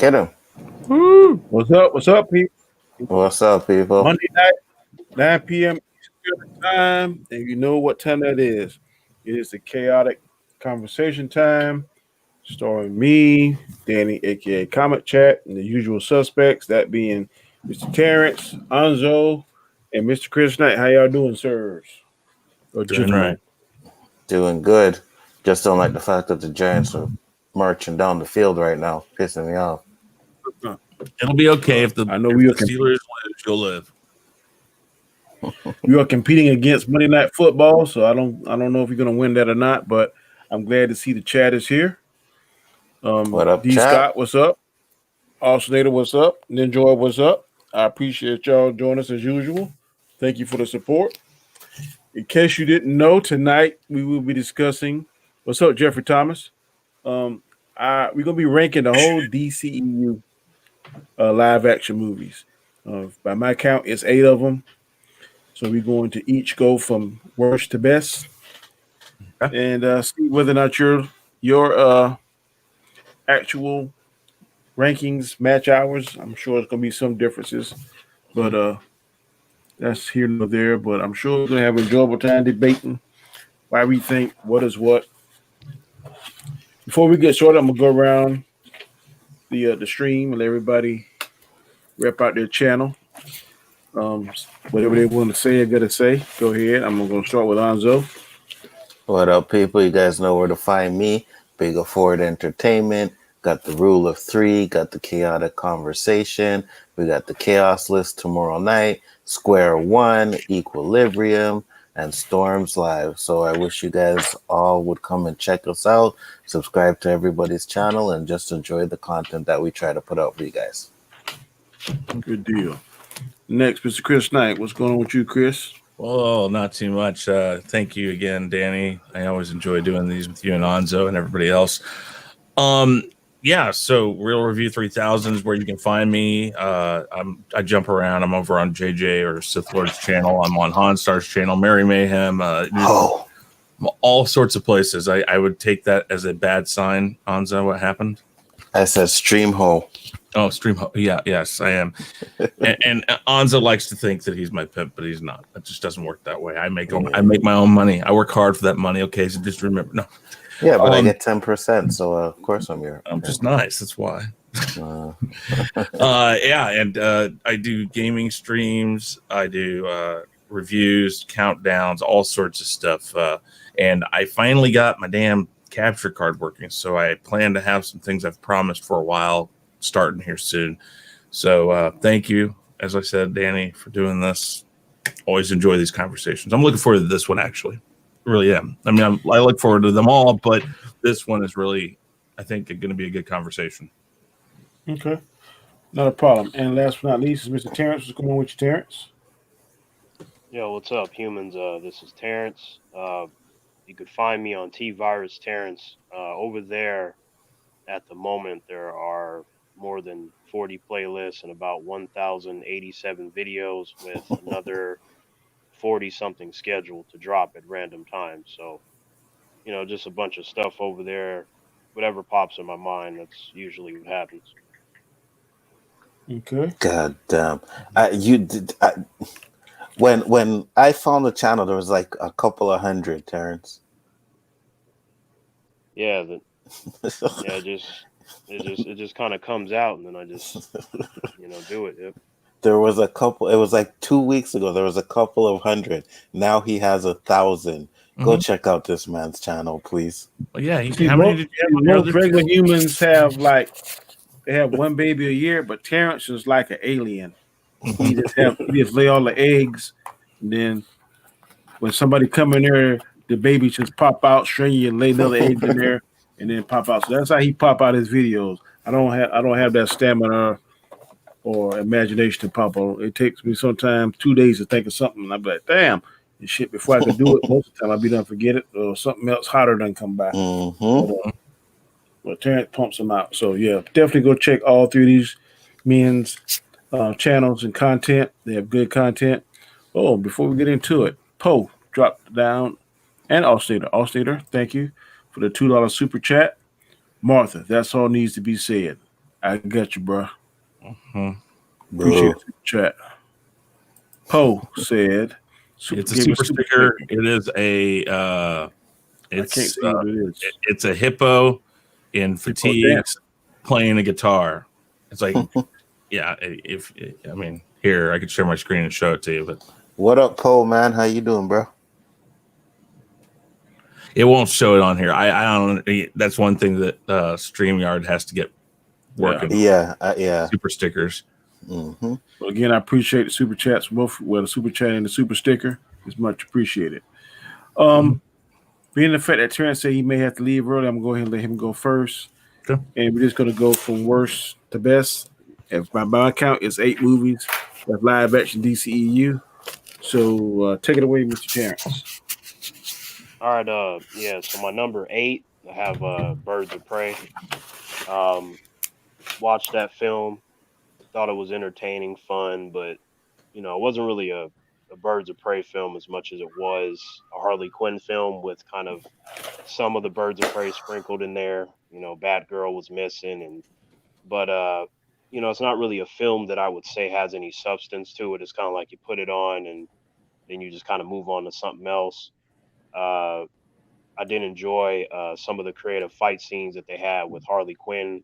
Get him. Woo. What's up? What's up, people? What's up, people? Monday night, 9 p.m. Eastern time, and you know what time that is. It is the chaotic conversation time, starring me, Danny, aka Comet Chat, and the usual suspects, that being Mr. Terrence, Anzo, and Mr. Chris Knight. How y'all doing, sirs? Or Doing right. Doing good. Just don't like the fact that the Giants are marching down the field right now, pissing me off. It'll be okay if the Steelers lose, you'll live. We are competing against Monday Night Football, so I don't know if you're going to win that or not. But I'm glad to see the chat is here. What up, D chat? Scott, what's up? Alternator, what's up? Ninjoy, what's up? I appreciate y'all joining us as usual. Thank you for the support. In case you didn't know, tonight we will be discussing. What's up, Jeffrey Thomas? We're gonna be ranking the whole DCEU live action movies. By my count, it's 8 of them. So we're going to each go from worst to best, and see whether or not your actual rankings match ours. I'm sure there's gonna be some differences, but that's here nor there. But I'm sure we're gonna have an enjoyable time debating why we think what is what. Before we get started, I'm gonna go around the stream and let everybody rep out their channel. Whatever they want to say or gotta say, go ahead. I'm gonna start with Anzo. What up, people? You guys know where to find me. Big Afford Entertainment. Got the Rule of 3. Got the Chaotic Conversation. We got the Chaos List tomorrow night. Square One, Equilibrium, and Storms Live. So I wish you guys all would come and check us out. Subscribe to everybody's channel and just enjoy the content that we try to put out for you guys. Good deal. Next, Mr. Chris Knight. What's going on with you, Chris? Well, not too much. Thank you again, Danny. I always enjoy doing these with you and Anzo and everybody else. Yeah, so Real Review 3000 is where you can find me. I jump around. I'm over on JJ or Sith Lord's channel. I'm on Hanstar's channel, Merry Mayhem. All sorts of places. I would take that as a bad sign. Anzo, what happened? I said stream ho. Oh, stream ho. Yeah, yes, I am. and Anzo likes to think that he's my pimp, but he's not. It just doesn't work that way. I make my own money. I work hard for that money. Okay, so just remember, no. Yeah, but I get 10%, so of course I'm just nice. That's why. Yeah, and I do gaming streams. I do reviews, countdowns, all sorts of stuff. And I finally got my damn capture card working, so I plan to have some things I've promised for a while starting here soon. So thank you, as I said, Danny, for doing this. Always enjoy these conversations. I'm looking forward to this one, actually. Really am. I mean, I look forward to them all, but this one is really, I think, going to be a good conversation. Okay, not a problem. And last but not least is Mr. Terrence. What's going on with you, Terrence? Yo, what's up, humans? This is Terrence. You could find me on T-Virus Terrence. Over there, at the moment, there are more than 40 playlists and about 1,087 videos with another 40-something scheduled to drop at random times. So, just a bunch of stuff over there. Whatever pops in my mind, that's usually what happens. Okay. God damn. When I found the channel, there was like a couple of hundred, Terrence. Yeah, it just kind of comes out, and then I just do it. Yep. There was a couple. It was like 2 weeks ago. There was a couple of hundred. Now he has 1,000. Go check out this man's channel, please. Well, yeah. How many did you have? Most regular humans have they have one baby a year, but Terrence is like an alien. He just lay all the eggs, and then when somebody come in there, the baby just pop out, string you, and lay another egg in there, and then pop out. So that's how he pop out his videos. I don't have that stamina or imagination to pop on. It takes me sometimes 2 days to think of something, and I'm like, damn, and shit. Before I can do it, most of the time I'll be done forget it, or something else hotter done come by. But Terrence pumps them out. So yeah, definitely go check all 3 of these men's channels and content. They have good content. Oh, before we get into it, Poe dropped down, and Allstater, thank you for the $2 super chat. Martha, that's all needs to be said. I got you, bro. Mhm. Appreciate Bro. the chat. Poe said, It's a gave a super super sticker. sticker. It is a I can't it's see what it is. it's a hippo in People fatigues dancing. playing a guitar. It's like, yeah, if I mean, here I could share my screen and show it to you, but What up, Poe, man? How you doing, bro? it won't show it on here. I don't. That's one thing that StreamYard has to get Yeah. working on. Yeah, yeah. Super stickers. Mm-hmm. But again, I appreciate the super chats both. Well, the super chat and the super sticker is much appreciated. Mhm. Being the fact that Terrence said he may have to leave early, I'm going to go ahead and let him go first. Okay. And we're just going to go from worst to best. If by my count, it's 8 movies that's live action DCEU. So take it away, Mr. Terrence. All right, yeah. So my number 8, I have Birds of Prey. Um, watched that film, thought it was entertaining, fun, but it wasn't really a Birds of Prey film as much as it was a Harley Quinn film with kind of some of the Birds of Prey sprinkled in there. Batgirl was missing, but it's not really a film that I would say has any substance to it. It's kind of like you put it on and then you just kind of move on to something else. Uh, I did enjoy some of the creative fight scenes that they had with Harley Quinn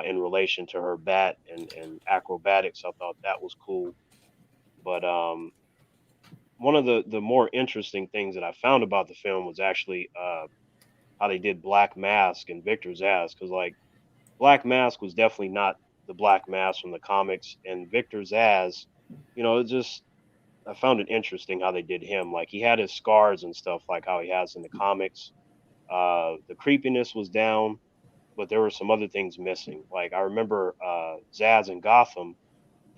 in relation to her bat and acrobatics. I thought that was cool. But one of the more interesting things that I found about the film was actually how they did Black Mask and Victor's Ass, because like Black Mask was definitely not the Black Mask from the comics, and Victor's Ass, it just I found it interesting how they did him. Like he had his scars and stuff, like how he has in the comics. The creepiness was down, but there were some other things missing. Like I remember Zaz in Gotham,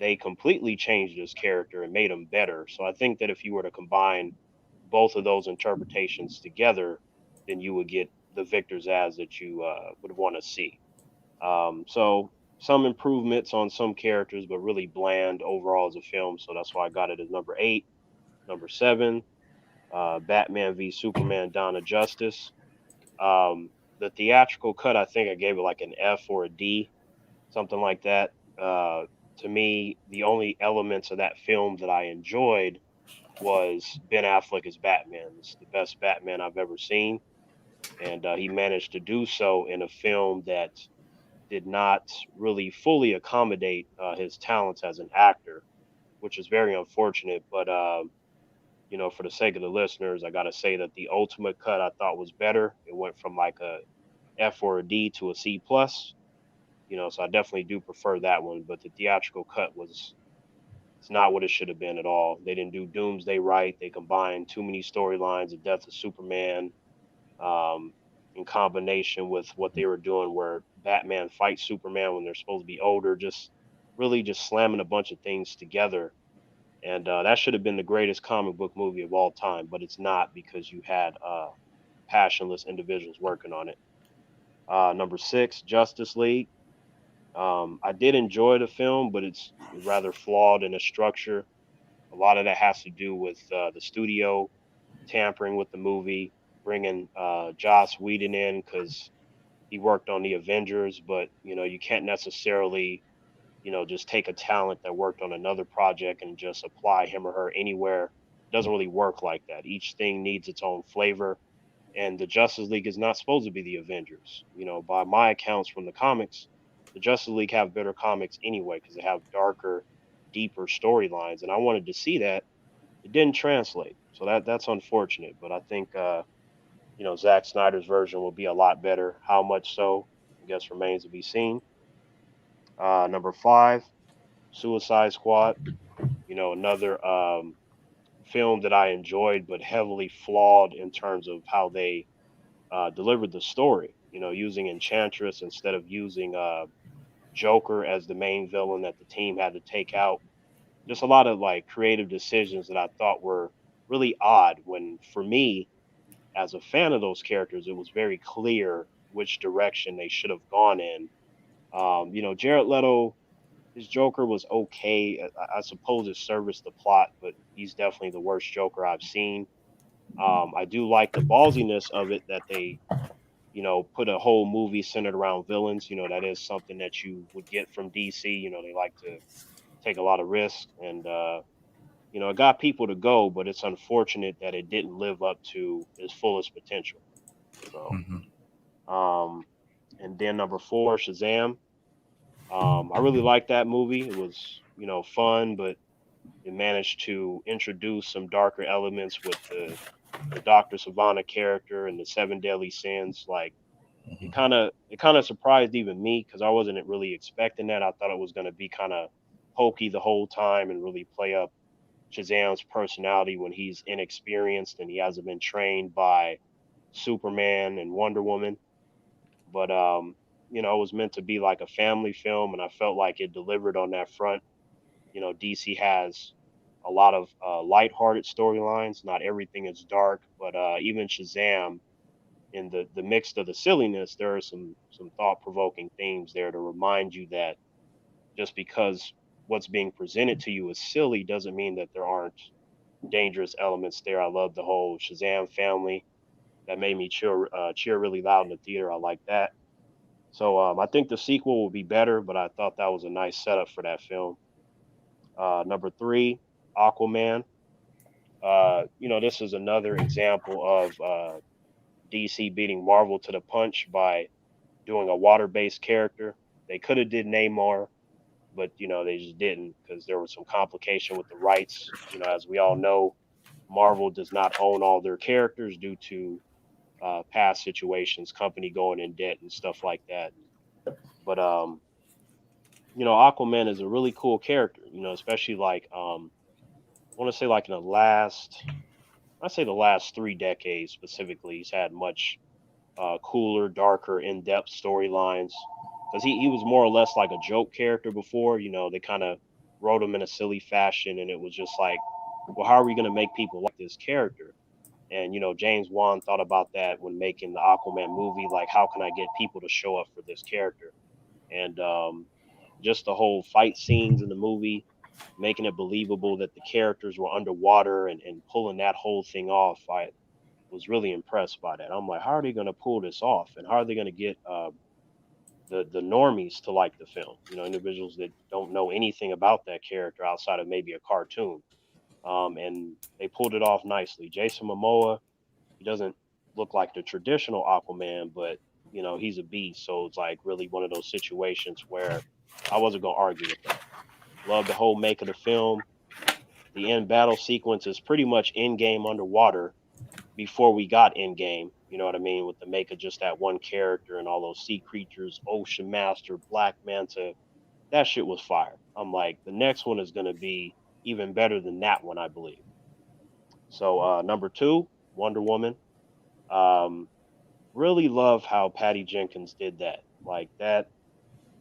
they completely changed his character and made him better. So I think that if you were to combine both of those interpretations together, then you would get the Victor Zaz that you would want to see. So some improvements on some characters, but really bland overall as a film. So that's why I got it as number 8. Number 7, Batman v Superman: Dawn of Justice. The theatrical cut, I think I gave it like an F or a D, something like that. To me, the only elements of that film that I enjoyed was Ben Affleck as Batman. It's the best Batman I've ever seen, and he managed to do so in a film that did not really fully accommodate his talents as an actor, which is very unfortunate. But for the sake of the listeners, I got to say that the ultimate cut I thought was better. It went from like a F or a D to a C plus. So I definitely do prefer that one. But the theatrical cut was it's not what it should have been at all. They didn't do Doomsday right. They combined too many storylines: the death of Superman, um, in combination with what they were doing, where Batman fights Superman when they're supposed to be older. Just really just slamming a bunch of things together. And that should have been the greatest comic book movie of all time, but it's not because you had passionless individuals working on it. Number 6, Justice League. I did enjoy the film, but it's rather flawed in its structure. A lot of that has to do with the studio tampering with the movie, bringing Joss Whedon in because he worked on the Avengers, but you can't necessarily just take a talent that worked on another project and just apply him or her anywhere. It doesn't really work like that. Each thing needs its own flavor, and the Justice League is not supposed to be the Avengers. By my accounts from the comics, the Justice League have better comics anyway because they have darker, deeper storylines, and I wanted to see that. It didn't translate, so that's unfortunate. But I think Zack Snyder's version will be a lot better. How much so, I guess, remains to be seen. Number 5, Suicide Squad. Another film that I enjoyed, but heavily flawed in terms of how they delivered the story. Using Enchantress instead of using Joker as the main villain that the team had to take out. Just a lot of like creative decisions that I thought were really odd. When for me, as a fan of those characters, it was very clear which direction they should have gone in. Jared Leto, his Joker was okay. I suppose it serviced the plot, but he's definitely the worst Joker I've seen. I do like the ballsiness of it that they put a whole movie centered around villains. That is something that you would get from DC. They like to take a lot of risks, and it got people to go, but it's unfortunate that it didn't live up to its fullest potential. So, Mhm. um, and then number four, Shazam. I really liked that movie. It was, fun, but it managed to introduce some darker elements with the Doctor Savannah character and the seven deadly sins. Like it Mhm. kind of it kind of surprised even me because I wasn't really expecting that. I thought it was going to be kind of hokey the whole time and really play up Shazam's personality when he's inexperienced and he hasn't been trained by Superman and Wonder Woman. But it was meant to be like a family film, and I felt like it delivered on that front. DC has a lot of lighthearted storylines. Not everything is dark, but even Shazam, in the mix of the silliness, there are some thought provoking themes there to remind you that just because what's being presented to you is silly doesn't mean that there aren't dangerous elements there. I love the whole Shazam family. That made me cheer really loud in the theater. I like that. So I think the sequel will be better, but I thought that was a nice setup for that film. Number three, Aquaman. This is another example of DC beating Marvel to the punch by doing a water-based character. They could have did Namor, but they just didn't because there was some complication with the rights. As we all know, Marvel does not own all their characters due to past situations, company going in debt and stuff like that. But Aquaman is a really cool character. Especially like I want to say like in I say the last 3 decades specifically, he's had much cooler, darker, in-depth storylines because he was more or less like a joke character before. They kind of wrote him in a silly fashion, and it was just like, well, how are we going to make people like this character? And James Wan thought about that when making the Aquaman movie. Like, how can I get people to show up for this character? And just the whole fight scenes in the movie, making it believable that the characters were underwater and pulling that whole thing off. I was really impressed by that. I'm like, how are they going to pull this off, and how are they going to get the normies to like the film? Individuals that don't know anything about that character outside of maybe a cartoon. And they pulled it off nicely. Jason Momoa, he doesn't look like the traditional Aquaman, but he's a beast. So it's like really one of those situations where I wasn't gonna argue with that. Love the whole make of the film. The end battle sequence is pretty much in game underwater before we got in game. You know what I mean? With the make of just that one character and all those sea creatures, Ocean Master, Black Manta. That shit was fire. I'm like, the next one is gonna be even better than that one, I believe. So number two, Wonder Woman. Um, really love how Patty Jenkins did that. Like that,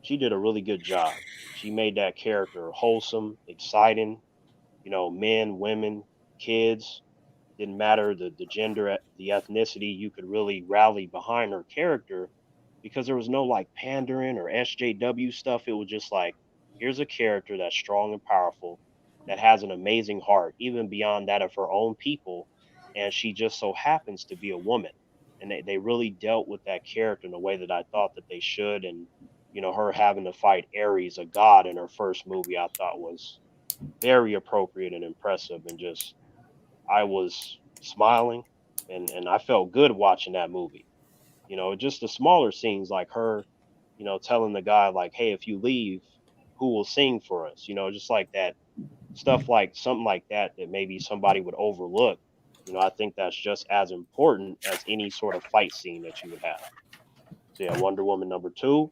she did a really good job. She made that character wholesome, exciting. Men, women, kids, didn't matter the gender, the ethnicity. You could really rally behind her character because there was no like pandering or SJW stuff. It was just like, here's a character that's strong and powerful, that has an amazing heart, even beyond that of her own people. And she just so happens to be a woman. And they really dealt with that character in a way that I thought that they should. And, her having to fight Ares, a god, in her first movie, I thought was very appropriate and impressive. And just, I was smiling and I felt good watching that movie. Just the smaller scenes like her, telling the guy like, "Hey, if you leave, who will sing for us?" Just like that stuff, like something like that that maybe somebody would overlook. I think that's just as important as any sort of fight scene that you would have. So yeah, Wonder Woman number two,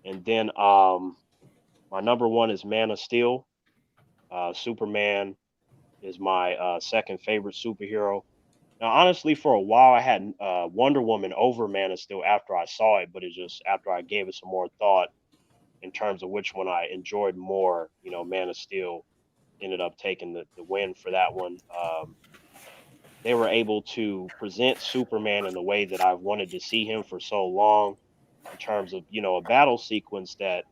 and then my number one is Man of Steel. Superman is my second favorite superhero. Now, honestly, for a while, I had Wonder Woman over Man of Steel after I saw it, but it just after I gave it some more thought in terms of which one I enjoyed more, Man of Steel ended up taking the win for that one. They were able to present Superman in the way that I've wanted to see him for so long, in terms of a battle sequence that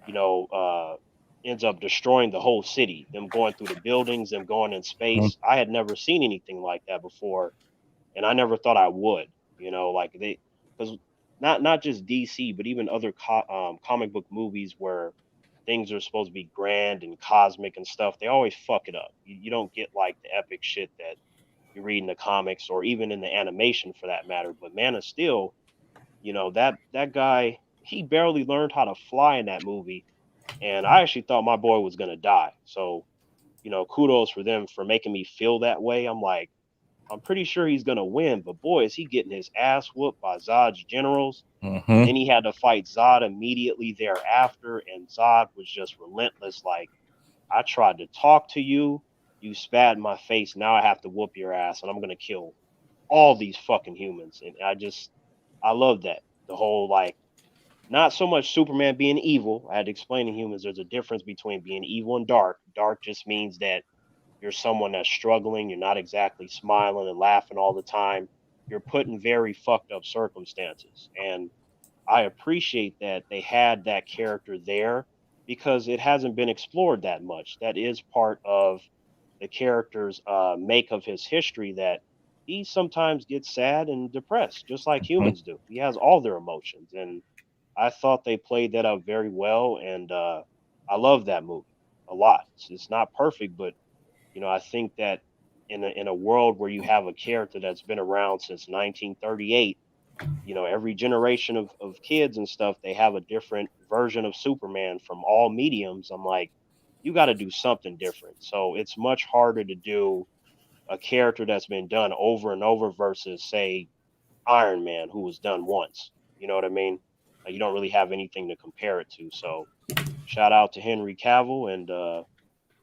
you know uh, ends up destroying the whole city. Them going through the buildings, them going in Mhm. space. I had never seen anything like that before, and I never thought I would. Like because not just DC, but even other comic book movies where things are supposed to be grand and cosmic and stuff, they always fuck it up. You don't get like the epic shit that you read in the comics or even in the animation for that matter. But Man of Steel, that guy, he barely learned how to fly in that movie, and I actually thought my boy was gonna die. So kudos for them for making me feel that way. I'm like, I'm pretty sure he's gonna win, but boy, is he getting his ass whooped by Zod's generals. And Mm-hmm. then he had to fight Zod immediately thereafter, and Zod was just relentless. Like, I tried to talk to you, you spat in my face. Now I have to whoop your ass, and I'm gonna kill all these fucking humans. And I love that. The whole like, not so much Superman being evil. I had to explain to humans there's a difference between being evil and dark. Dark just means that you're someone that's struggling. You're not exactly smiling and laughing all the time. You're put in very fucked up circumstances. And I appreciate that they had that character there because it hasn't been explored that much. That is part of the character's make of his history, that he sometimes gets sad and depressed, just like humans do. He has all their emotions. And I thought they played that up very well. And I love that movie a lot. It's not perfect, but I think that in a world where you have a character that's been around since 1938, every generation of kids and stuff, they have a different version of Superman from all mediums. I'm like, you got to do something different. So it's much harder to do a character that's been done over and over versus, say, Iron Man, who was done once. You know what I mean? Like, you don't really have anything to compare it to. So shout out to Henry Cavill, and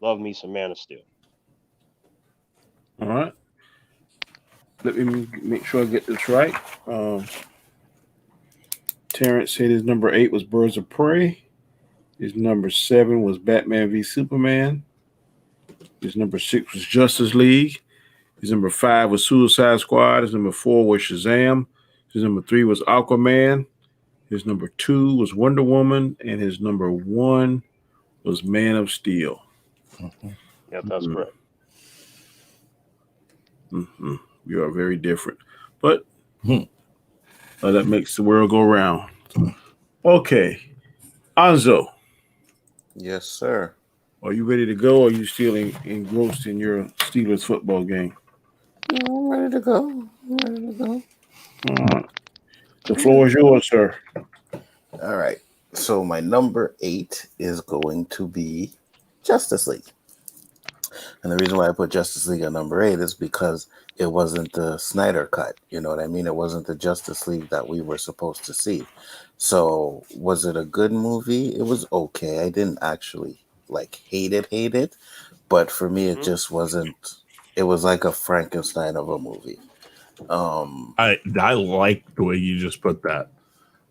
love me some Man of Steel. All right. Let me make sure I get this right. Terrence said his number 8 was Birds of Prey. His number 7 was Batman v Superman. His number 6 was Justice League. His number 5 was Suicide Squad. His number 4 was Shazam. His number 3 was Aquaman. His number 2 was Wonder Woman. And his number 1 was Man of Steel. Yep, that's correct. Mm-hmm. You are very different. But that makes the world go round. Okay. Anzo, Yes, sir. are you ready to go, or are you still engrossed in your Steelers football game? I'm ready to go. I'm ready to go. All right. The floor is yours, sir. All right. So my number 8 is going to be Justice League. And the reason why I put Justice League at number 8 is because it wasn't the Snyder cut. You know what I mean? It wasn't the Justice League that we were supposed to see. So was it a good movie? It was okay. I didn't actually hate it. But for me, it Mhm. just wasn't. It was like a Frankenstein of a movie. I like the way you just put that.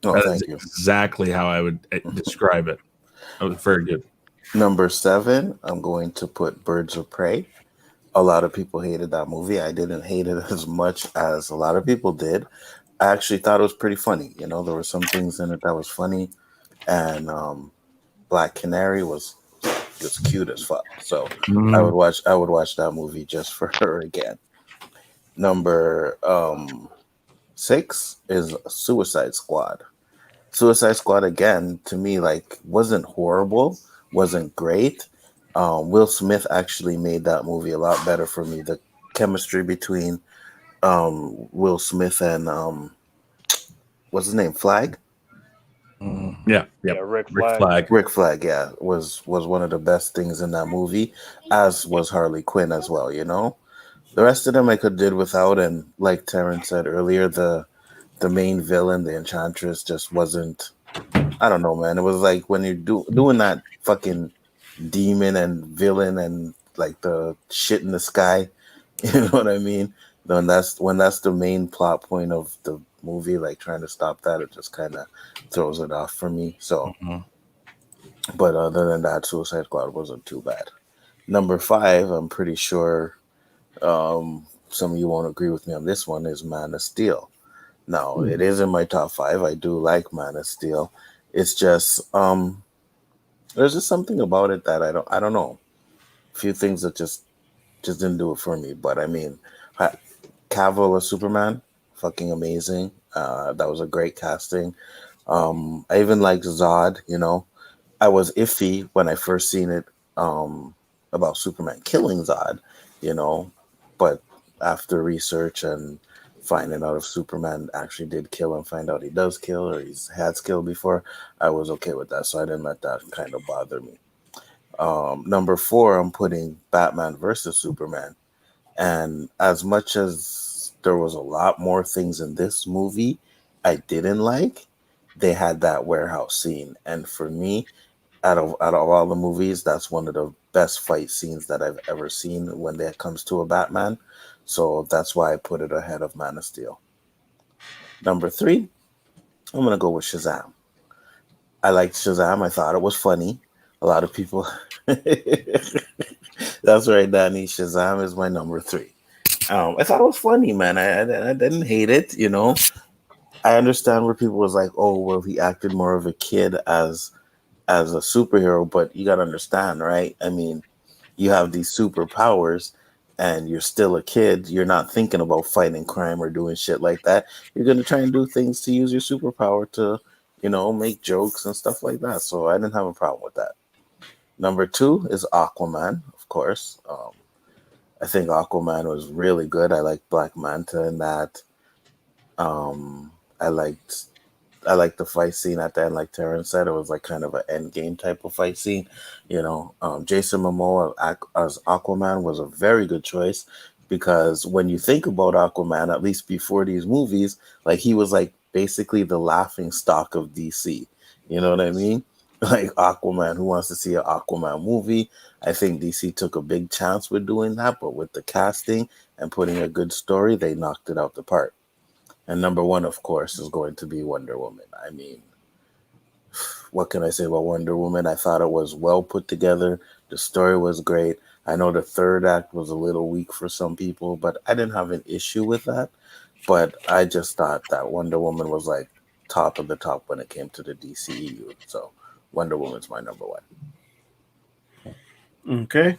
Oh, That is thank you. exactly how I would describe it. That was very good. Number 7, I'm going to put Birds of Prey. A lot of people hated that movie. I didn't hate it as much as a lot of people did. I actually thought it was pretty funny. There were some things in it that was funny, and Black Canary was just cute as fuck. So I would watch that movie just for her again. Number 6 is Suicide Squad. Suicide Squad again, to me, wasn't horrible, wasn't great. Will Smith actually made that movie a lot better for me. The chemistry between Will Smith and what's his name, Flag? Yeah. Rick Rick Flag. Flag. Rick Flag, yeah, was one of the best things in that movie, as was Harley Quinn as well. The rest of them I could did without, and like Terrence said earlier, the main villain, the Enchantress, just wasn't. I don't know, man. It was like when you're doing that fucking demon and villain and like the shit in the sky. You know what I mean? When that's the main plot point of the movie, like trying to stop that, it just kind of throws it off for me. So, but other than that, Suicide Squad wasn't too bad. Number 5, I'm pretty sure some of you won't agree with me on this one, is Man of Steel. Now, it is in my top 5. I do like Man of Steel. It's just there's just something about it that I don't know. A few things that just didn't do it for me. But I mean, Cavill as Superman, fucking amazing. That was a great casting. I even liked Zod. I was iffy when I first seen it about Superman killing Zod, you know, but after research and finding out if Superman actually did kill and find out he does kill or he's had killed before, I was okay with that. So I didn't let that kind of bother me. Number four, I'm putting Batman versus Superman. And as much as there was a lot more things in this movie I didn't like, they had that warehouse scene. And for me, out of all the movies, that's one of the best fight scenes that I've ever seen when it comes to a Batman. So that's why I put it ahead of Man of Steel. Number three, I'm gonna go with Shazam. I liked Shazam. I thought it was funny. A lot of people. That's right, Danny. Shazam is my number three. I thought it was funny, man. I didn't hate it. I understand where people was like, oh, well, he acted more of a kid as a superhero, but you got to understand, right? I mean, you have these superpowers and you're still a kid. You're not thinking about fighting crime or doing shit like that. You're going to try and do things to use your superpower to, make jokes and stuff like that. So I didn't have a problem with that. Number two is Aquaman, of course. I think Aquaman was really good. I liked Black Manta in that. Um, I liked the fight scene at the end, like Terrence said. It was like kind of an end game type of fight scene. Jason Momoa as Aquaman was a very good choice because when you think about Aquaman, at least before these movies, like he was like basically the laughing stock of DC. You know what I mean? Like Aquaman, who wants to see an Aquaman movie? I think DC took a big chance with doing that, but with the casting and putting a good story, they knocked it out the park. And number one, of course, is going to be Wonder Woman. I mean, what can I say about Wonder Woman? I thought it was well put together. The story was great. I know the third act was a little weak for some people, but I didn't have an issue with that. But I just thought that Wonder Woman was like top of the top when it came to the DCEU. So Wonder Woman's my number one. Okay.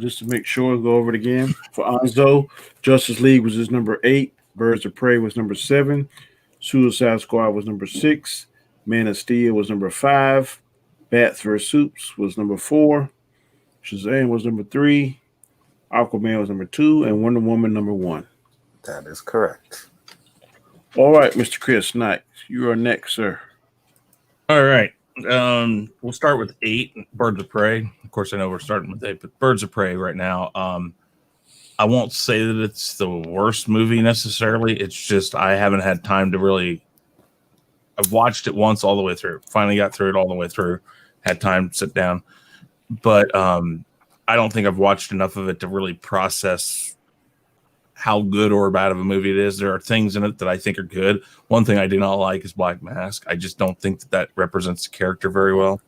Just to make sure, go over it again. For Anzo, Justice League was his number 8. Birds of Prey was number 7. Suicide Squad was number 6. Man of Steel was number 5. Bats vs. Soups was number 4. Shazam was number 3. Aquaman was number 2. And Wonder Woman number 1. That is correct. All right, Mr. Chris Knight, you are next, sir. All right. We'll start with 8, Birds of Prey. Of course, I know we're starting with 8, but Birds of Prey right now. I won't say that it's the worst movie necessarily. It's just I haven't had time to really. I've watched it once all the way through. Finally got through it all the way through. Had time to sit down, but I don't think I've watched enough of it to really process how good or bad of a movie it is. There are things in it that I think are good. One thing I do not like is Black Mask. I just don't think that represents the character very well.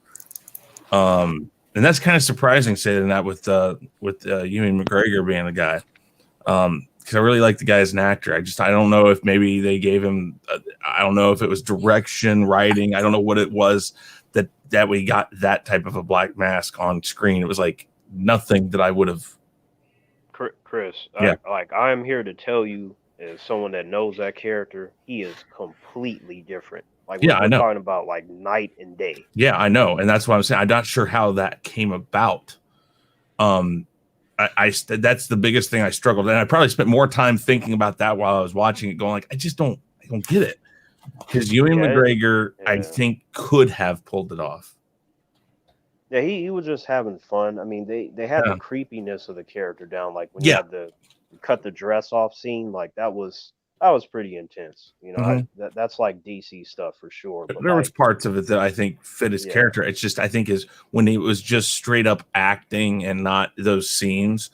And that's kind of surprising saying that with Ewan McGregor being the guy. Because I really like the guy as an actor. I don't know if maybe they gave him. I don't know if it was direction, writing. I don't know what it was that we got that type of a Black Mask on screen. It was like nothing that I would have. Chris, Yeah. I'm here to tell you, as someone that knows that character, he is completely different. Like we're know. talking about like night and day. Yeah, I know, and that's what I'm saying. I'm not sure how that came about. That's the biggest thing I struggled, and I probably spent more time thinking about that while I was watching it, going like, I don't get it, because Ewan McGregor, I think, could have pulled it off. Yeah, he was just having fun. I mean, they had the creepiness of the character down. Like when you had the cut the dress off scene, like that was pretty intense. That's like DC stuff for sure. But there was parts of it that I think fit his character. It's just I think is when it was just straight up acting and not those scenes,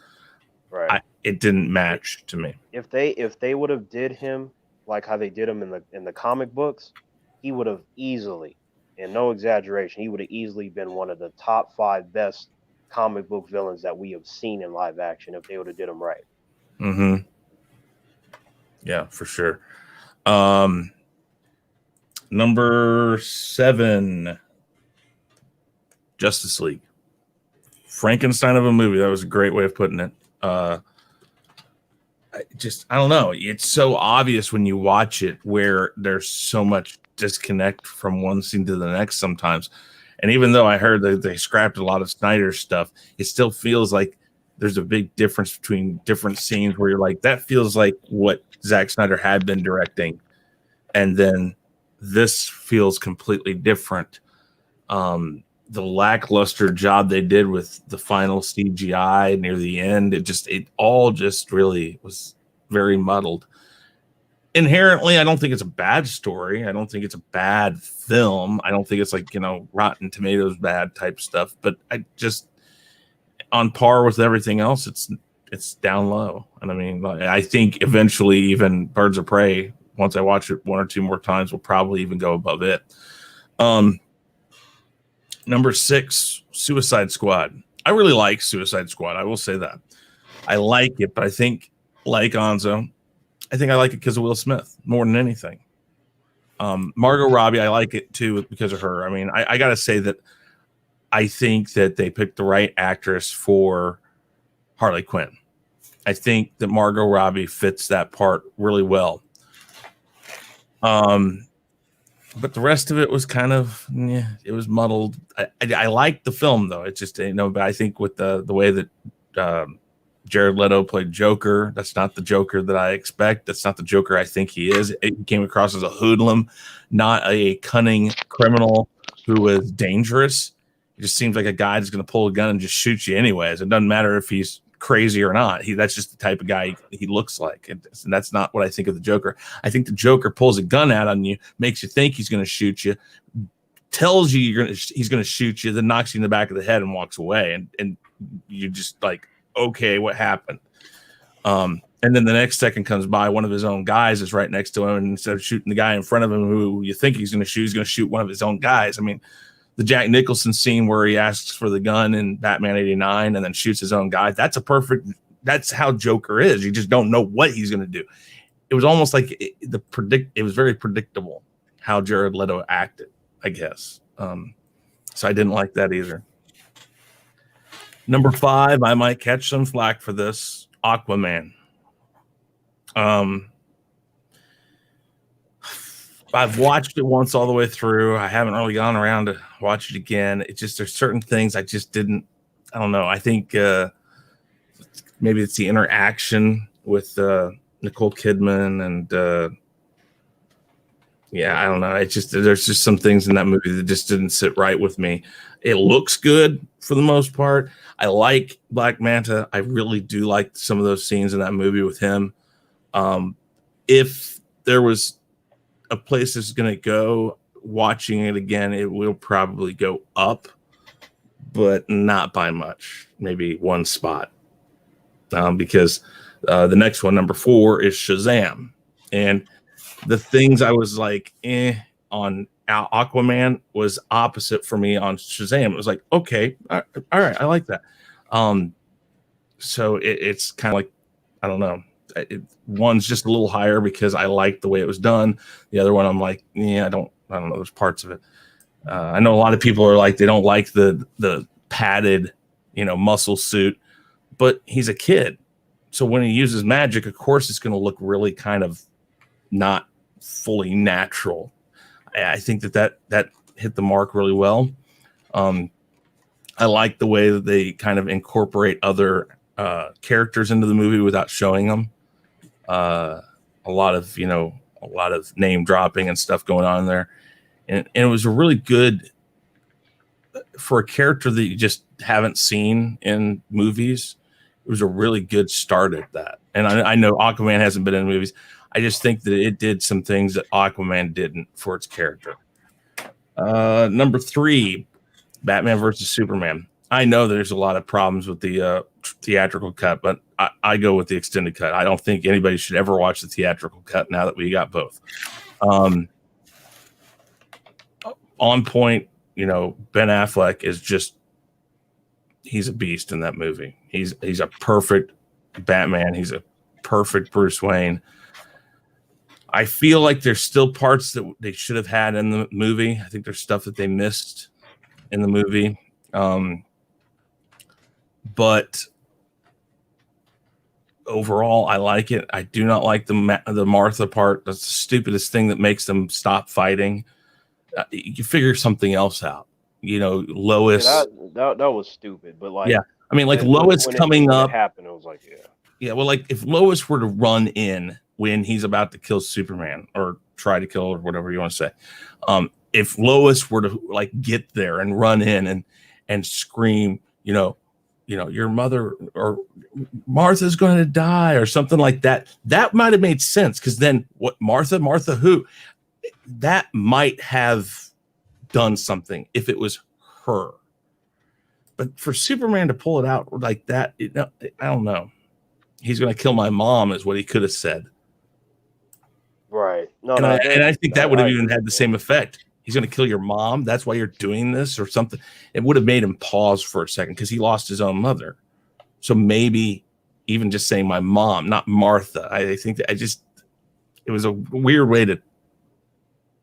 right? It didn't match to me. If they would have did him like how they did him in the comic books, he would have easily, and no exaggeration, he would have easily been one of the top 5 best comic book villains that we have seen in live action if they would have did him right. Mm-hmm. Yeah, for sure. Number 7, Justice League. Frankenstein of a movie. That was a great way of putting it. I don't know. It's so obvious when you watch it where there's so much disconnect from one scene to the next sometimes. And even though I heard that they scrapped a lot of Snyder's stuff, it still feels like there's a big difference between different scenes where you're like, that feels like what Zack Snyder had been directing. And then this feels completely different. The lackluster job they did with the final CGI near the end, it all just really was very muddled. Inherently, I don't think it's a bad story. I don't think it's a bad film. I don't think it's like, Rotten Tomatoes bad type stuff, but I just, on par with everything else, it's down low. And I mean, I think eventually even Birds of Prey, once I watch it one or two more times, will probably even go above it. Number 6, Suicide Squad. I really like Suicide Squad. I will say that. I like it, but I think, like Anzo, I think I like it because of Will Smith more than anything. Margot Robbie, I like it too because of her. I mean, I got to say that I think that they picked the right actress for Harley Quinn. I think that Margot Robbie fits that part really well. But the rest of it was kind of, it was muddled. I liked the film though. It just, but I think with the way that Jared Leto played Joker, that's not the Joker that I expect. That's not the Joker I think he is. It came across as a hoodlum, not a cunning criminal who was dangerous. It just seems like a guy that's going to pull a gun and just shoot you anyways. It doesn't matter if he's crazy or not. That's just the type of guy he looks like. And that's not what I think of the Joker. I think the Joker pulls a gun out on you, makes you think he's going to shoot you, tells you he's going to shoot you, then knocks you in the back of the head and walks away. And you're just like, okay, what happened? And then the next second comes by, one of his own guys is right next to him, and instead of shooting the guy in front of him who you think he's going to shoot one of his own guys. I mean, the Jack Nicholson scene where he asks for the gun in Batman 89 and then shoots his own guy. That's how Joker is. You just don't know what he's going to do. It was almost like it was very predictable how Jared Leto acted, I guess. So I didn't like that either. Number 5, I might catch some flack for this, Aquaman. I've watched it once all the way through. I haven't really gone around to watch it again. It's just, there's certain things I just didn't, I don't know. I think maybe it's the interaction with Nicole Kidman and I don't know. There's just some things in that movie that just didn't sit right with me. It looks good for the most part. I like Black Manta. I really do like some of those scenes in that movie with him. If there was a place that's going to go watching it again, it will probably go up, but not by much, maybe one spot. Because the next one, number 4, is Shazam. And the things I was like, on Aquaman was opposite for me on Shazam. It was like, okay, all right, I like that. So it's kind of like, I don't know. One's just a little higher because I like the way it was done. The other one, I'm like, I don't know. There's parts of it. I know a lot of people are like, they don't like the padded, muscle suit, but he's a kid. So when he uses magic, of course, it's going to look really kind of not fully natural. I think that hit the mark really well. I like the way that they kind of incorporate other characters into the movie without showing them. A lot of name dropping and stuff going on there, and it was a really good for a character that you just haven't seen in movies. It was a really good start at that. And I know Aquaman hasn't been in movies. I just think that it did some things that Aquaman didn't for its character. Number 3, Batman versus Superman. I know there's a lot of problems with the theatrical cut, but I go with the extended cut. I don't think anybody should ever watch the theatrical cut now that we got both. On point, Ben Affleck is just, he's a beast in that movie. He's a perfect Batman. He's a perfect Bruce Wayne. I feel like there's still parts that they should have had in the movie. I think there's stuff that they missed in the movie. But overall, I like it. I do not like the Martha part. That's the stupidest thing that makes them stop fighting. You figure something else out. Lois. Yeah, that was stupid. But like, yeah, I mean, like Lois coming up. It happened. It was like, yeah. Yeah, well, like if Lois were to run in when he's about to kill Superman or try to kill or whatever you want to say, if Lois were to like get there and run in and scream, your mother or Martha's going to die or something like that, that might have made sense. Because then what Martha who, that might have done something if it was her. But for Superman to pull it out like that, I don't know. He's going to kill my mom is what he could have said. Right. And I think that would have even had the same effect. He's going to kill your mom. That's why you're doing this or something. It would have made him pause for a second because he lost his own mother. So maybe even just saying my mom, not Martha. I think that it was a weird way to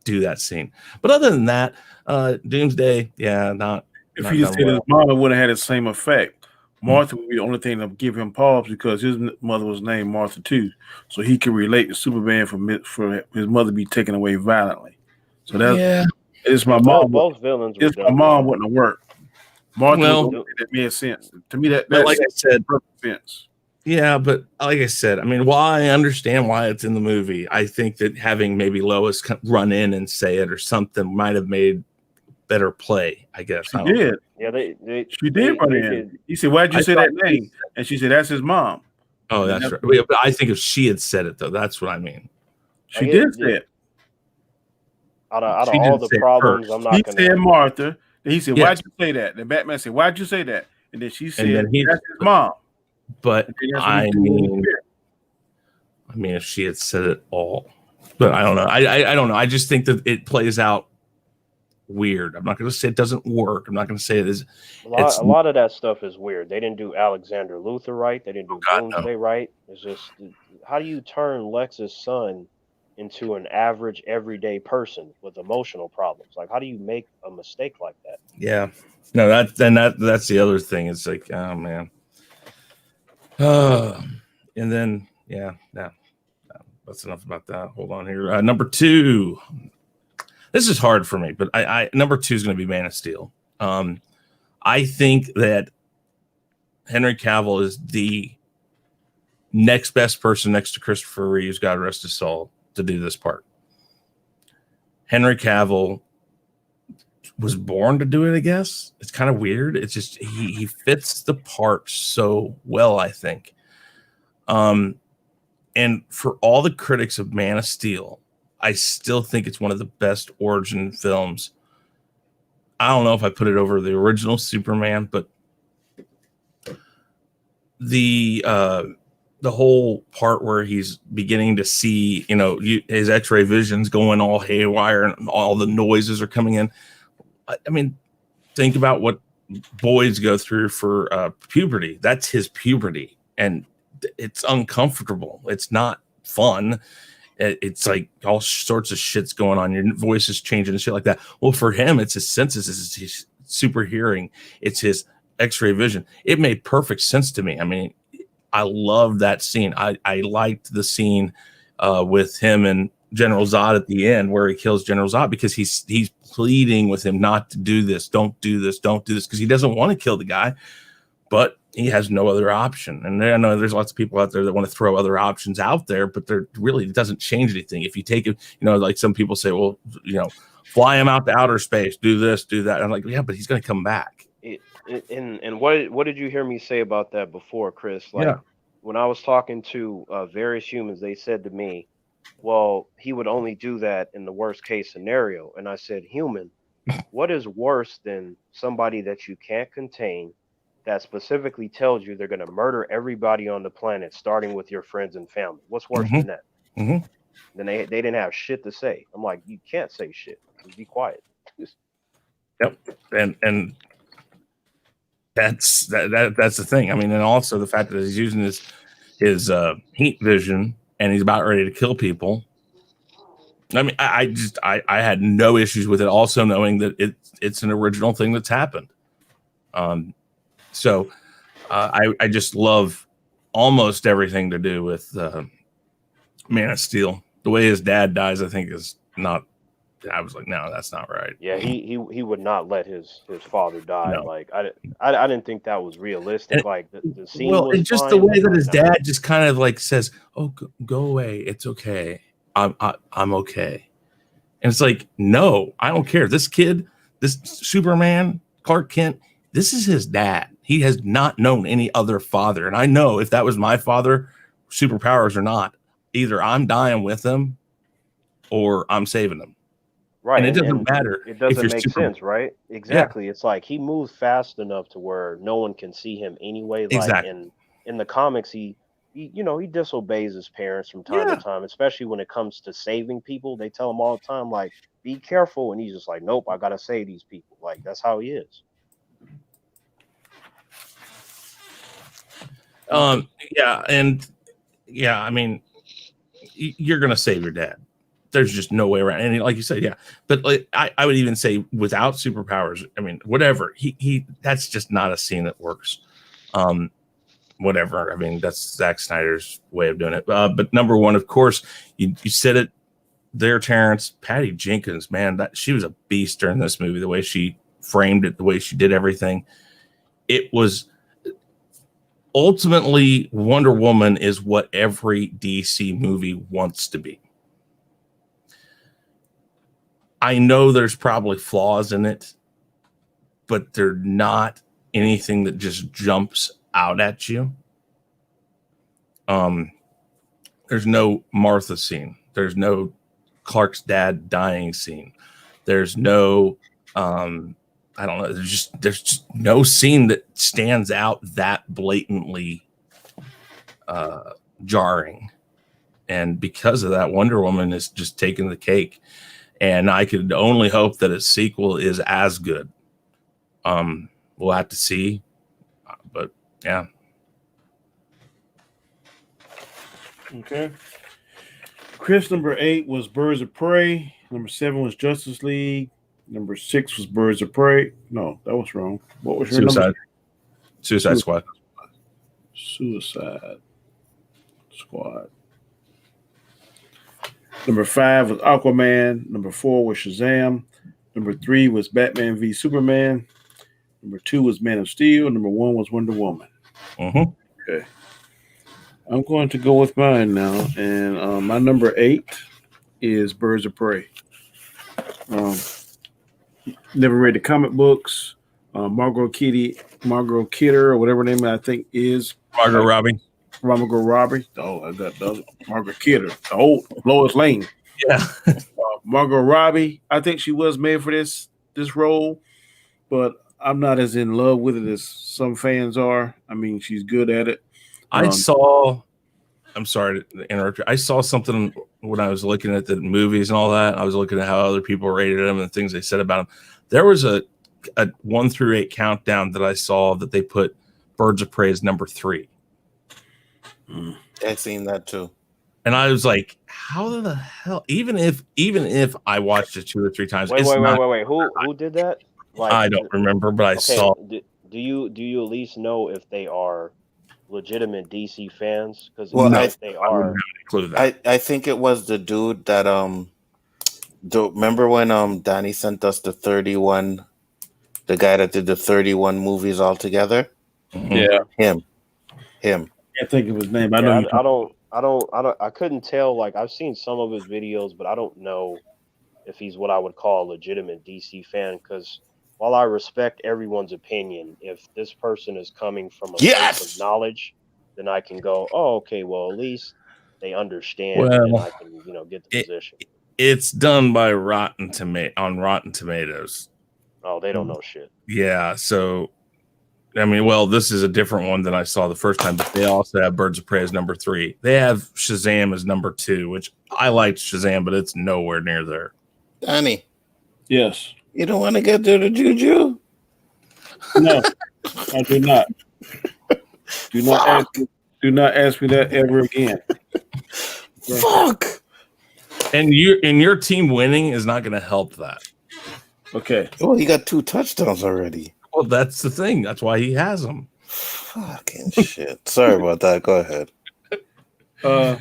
do that scene. But other than that, Doomsday, yeah, not. If he just said his mom, it wouldn't have had the same effect. Martha would be the only thing that would give him pause because his mother was named Martha too, so he could relate to Superman for his mother be taken away violently. So it's my mom. Both villains. It's my mom wouldn't have worked. Martha, that made sense to me. That like I said, perfect sense. Yeah, but like I said, I mean, while I understand why it's in the movie, I think that having maybe Lois run in and say it or something might have made better play. I guess she did. Yeah, she did run in. He said, "Why'd you say that name?" And she said, "That's his mom." Oh, that's right. But I think if she had said it, though, that's what I mean. She did say it. Out of all the problems, I'm not going to. He said Martha. Then he said, "Why'd you say that?" Then Batman said, "Why'd you say that?" And then she said, "That's his mom." But I mean, if she had said it all, but I don't know. I don't know. I just think that it plays out weird. I'm not going to say it doesn't work. I'm not going to say it is. A lot of that stuff is weird. They didn't do Alexander Luthor right. They didn't do Doomsday right. It's just, how do you turn Lex's son into an average everyday person with emotional problems? Like, how do you make a mistake like that? Yeah. No, that's the other thing. It's like, oh man. And then that's enough about that. Hold on here. Number 2. This is hard for me, but I number 2 is going to be Man of Steel. I think that Henry Cavill is the next best person next to Christopher Reeves, God rest his soul, to do this part. Henry Cavill was born to do it, I guess. It's kind of weird. It's just he fits the part so well, I think. And for all the critics of Man of Steel, I still think it's one of the best origin films. I don't know if I put it over the original Superman, but the whole part where he's beginning to see, his X-ray vision's going all haywire and all the noises are coming in. I mean, think about what boys go through for puberty. That's his puberty, and it's uncomfortable. It's not fun. It's like all sorts of shit's going on. Your voice is changing and shit like that. Well, for him, it's his senses. It's his super hearing. It's his X-ray vision. It made perfect sense to me. I mean, I love that scene. I liked the scene with him and General Zod at the end where he kills General Zod because he's pleading with him not to do this. Don't do this. Don't do this. Because he doesn't want to kill the guy, but he has no other option. And I know there's lots of people out there that want to throw other options out there, but there really doesn't change anything. If you take it, like some people say, well, fly him out to outer space, do this, do that. And I'm like, yeah, but he's going to come back. And what did you hear me say about that before, Chris? Like when I was talking to various humans, they said to me, well, he would only do that in the worst case scenario. And I said, human, what is worse than somebody that you can't contain that specifically tells you they're going to murder everybody on the planet, starting with your friends and family? What's worse than that? Mm-hmm. Then they didn't have shit to say. I'm like, you can't say shit. Just be quiet. Yep. And that's the thing. I mean, and also the fact that he's using his heat vision and he's about ready to kill people. I mean, I had no issues with it. Also knowing that it's an original thing that's happened. So I just love almost everything to do with Man of Steel. The way his dad dies, I think, is not. I was like, no, that's not right. Yeah, he would not let his father die. No. Like I didn't think that was realistic. And, like the scene well, was and just fine, the way but that his no. dad just kind of like says, "Oh, go away. It's okay. I'm okay." And it's like, no, I don't care. This kid, this Superman, Clark Kent, this is his dad. He has not known any other father. And I know if that was my father, superpowers or not, either I'm dying with him or I'm saving him. Right, And it doesn't matter it if doesn't you're make Superman. sense, right? Yeah, Exactly. It's like he moves fast enough to where no one can see him anyway. Like exactly. in the comics, he he disobeys his parents from time to Yeah. time, especially when it comes to saving people. They tell him all the time, like, be careful, and he's just like, nope, I gotta save these people. Like that's how he is. Yeah. And yeah, I mean, you're going to save your dad. There's just no way around. And like you said, yeah. But like, I would even say without superpowers, I mean, whatever, he that's just not a scene that works. Whatever. I mean, that's Zack Snyder's way of doing it. But number one, of course, you said it there, Terrence. Patty Jenkins, man, that she was a beast during this movie. The way she framed it, the way she did everything, it was ultimately Wonder Woman is what every DC movie wants to be. I know there's probably flaws in it, but they're not anything that just jumps out at you. There's no Martha scene. There's no Clark's dad dying scene. There's no I don't know. There's just no scene that stands out that blatantly jarring. And because of that, Wonder Woman is just taking the cake. And I could only hope that a sequel is as good. We'll have to see. But yeah. Okay. Chris, number 8 was Birds of Prey. Number 7 was Justice League. Number 6 was Birds of Prey. No, that was wrong. What was your number? Suicide Squad. Suicide Squad. Number 5 was Aquaman. Number 4 was Shazam. Number 3 was Batman v Superman. Number 2 was Man of Steel. Number 1 was Wonder Woman. Mm-hmm. Okay. I'm going to go with mine now. And my number 8 is Birds of Prey. Never read the comic books. Margot Kidder, or whatever her name I think is. Margot Robbie. Margot Robbie. Oh, I got the other Margot Kidder. The old Lois Lane. Yeah. Margot Robbie. I think she was made for this role, but I'm not as in love with it as some fans are. I mean, she's good at it. I'm sorry to interrupt you. I saw something when I was looking at the movies and all that. I was looking at how other people rated them and things they said about them. There was a 1 through 8 countdown that I saw that they put Birds of Prey as number 3. I've seen that too. And I was like, how the hell? Even if I watched it 2 or 3 times, Wait. Who did that? Like, I don't remember, but I saw. Do you at least know if they are legitimate DC fans? Because they are. I think it was the dude that remember when Danny sent us the 31, the guy that did the 31 movies all together? Yeah, him. I can't think of his name. I couldn't tell. Like, I've seen some of his videos, but I don't know if he's what I would call a legitimate DC fan. Because while I respect everyone's opinion, if this person is coming from a place of knowledge, then I can go, oh, okay, well, at least they understand, and I can, get the position. It's done by Rotten Tomatoes. Oh, they don't know shit. Yeah, so I mean, well, this is a different one than I saw the first time, but they also have Birds of Prey as number 3. They have Shazam as number 2, which I liked Shazam, but it's nowhere near there. Danny. Yes. You don't want to get to the juju? No, I do not. Do not ask me that ever again. Fuck. And your team winning is not going to help that. Okay. Well, he got 2 touchdowns already. Well, that's the thing. That's why he has them. Fucking shit. Sorry about that. Go ahead. My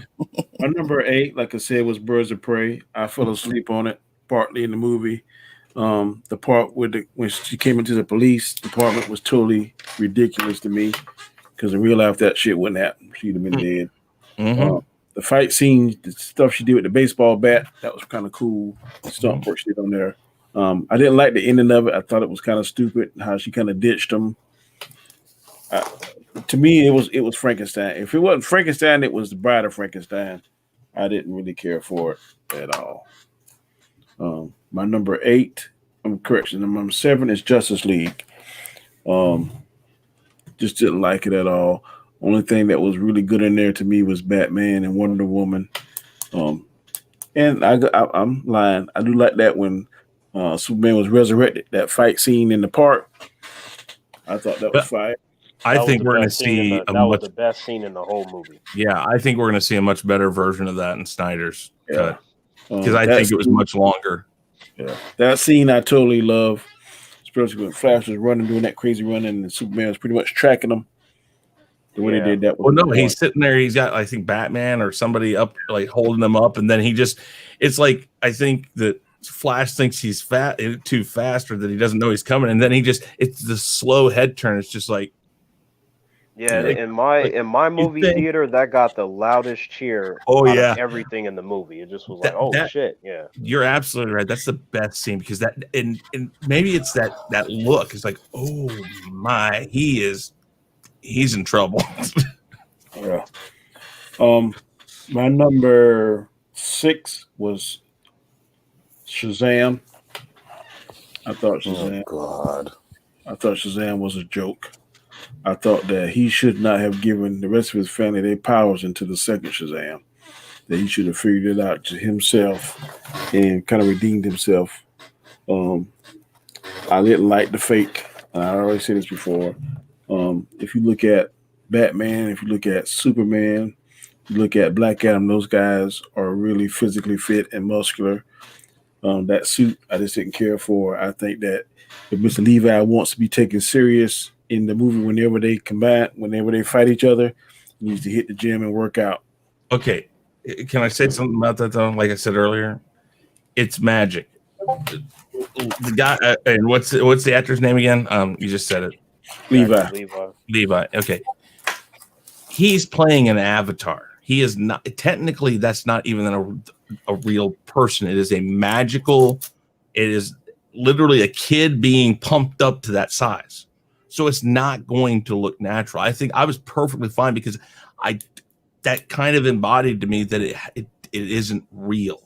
number 8, like I said, was Birds of Prey. I fell asleep on it partly in the movie. The part when she came into the police department was totally ridiculous to me because in real life that shit wouldn't happen. She'd have been dead. Mm-hmm. The fight scene, the stuff she did with the baseball bat, that was kind of cool. The stunt work she did on there. I didn't like the ending of it. I thought it was kind of stupid how she kind of ditched him. To me, it was Frankenstein. If it wasn't Frankenstein, it was the Bride of Frankenstein. I didn't really care for it at all. My number 8, correction, number 7 is Justice League. Um, just didn't like it at all. Only thing that was really good in there to me was Batman and Wonder Woman. And I'm lying. I do like that when Superman was resurrected. That fight scene in the park, I thought that was fire. I think we're going to see that was the best scene in the whole movie. Yeah, I think we're going to see a much better version of that in Snyder's cut because I that think it was scene- much longer. Yeah, that scene I totally love, especially when Flash was running, doing that crazy running, and Superman was pretty much tracking him. The way they did that. Well, no, he's sitting there. He's got, I think, Batman or somebody up, like holding him up, and then it's like I think that Flash thinks he's too fast, or that he doesn't know he's coming, and then it's the slow head turn. It's just like. Yeah, in my movie theater, that got the loudest cheer out of everything in the movie. It just was like, oh shit, yeah. You're absolutely right. That's the best scene because that and maybe it's that look. It's like, oh my, he's in trouble. Yeah. My number 6 was Shazam. I thought Shazam. Oh God. I thought Shazam was a joke. I thought that he should not have given the rest of his family their powers into the second Shazam. That he should have figured it out to himself and kind of redeemed himself. I didn't like the fake. I already said this before. If you look at Batman, if you look at Superman, you look at Black Adam, those guys are really physically fit and muscular. That suit, I just didn't care for. I think that if Mr. Levi wants to be taken serious in the movie, whenever they fight each other, he needs to hit the gym and work out. Okay, can I say something about that though? Like I said earlier, it's magic. The guy, and what's the actor's name again? You just said it. Levi. Okay. He's playing an avatar. He is not technically. That's not even a real person. It is a magical. It is literally a kid being pumped up to that size. So it's not going to look natural. I think I was perfectly fine because that kind of embodied to me that it isn't real.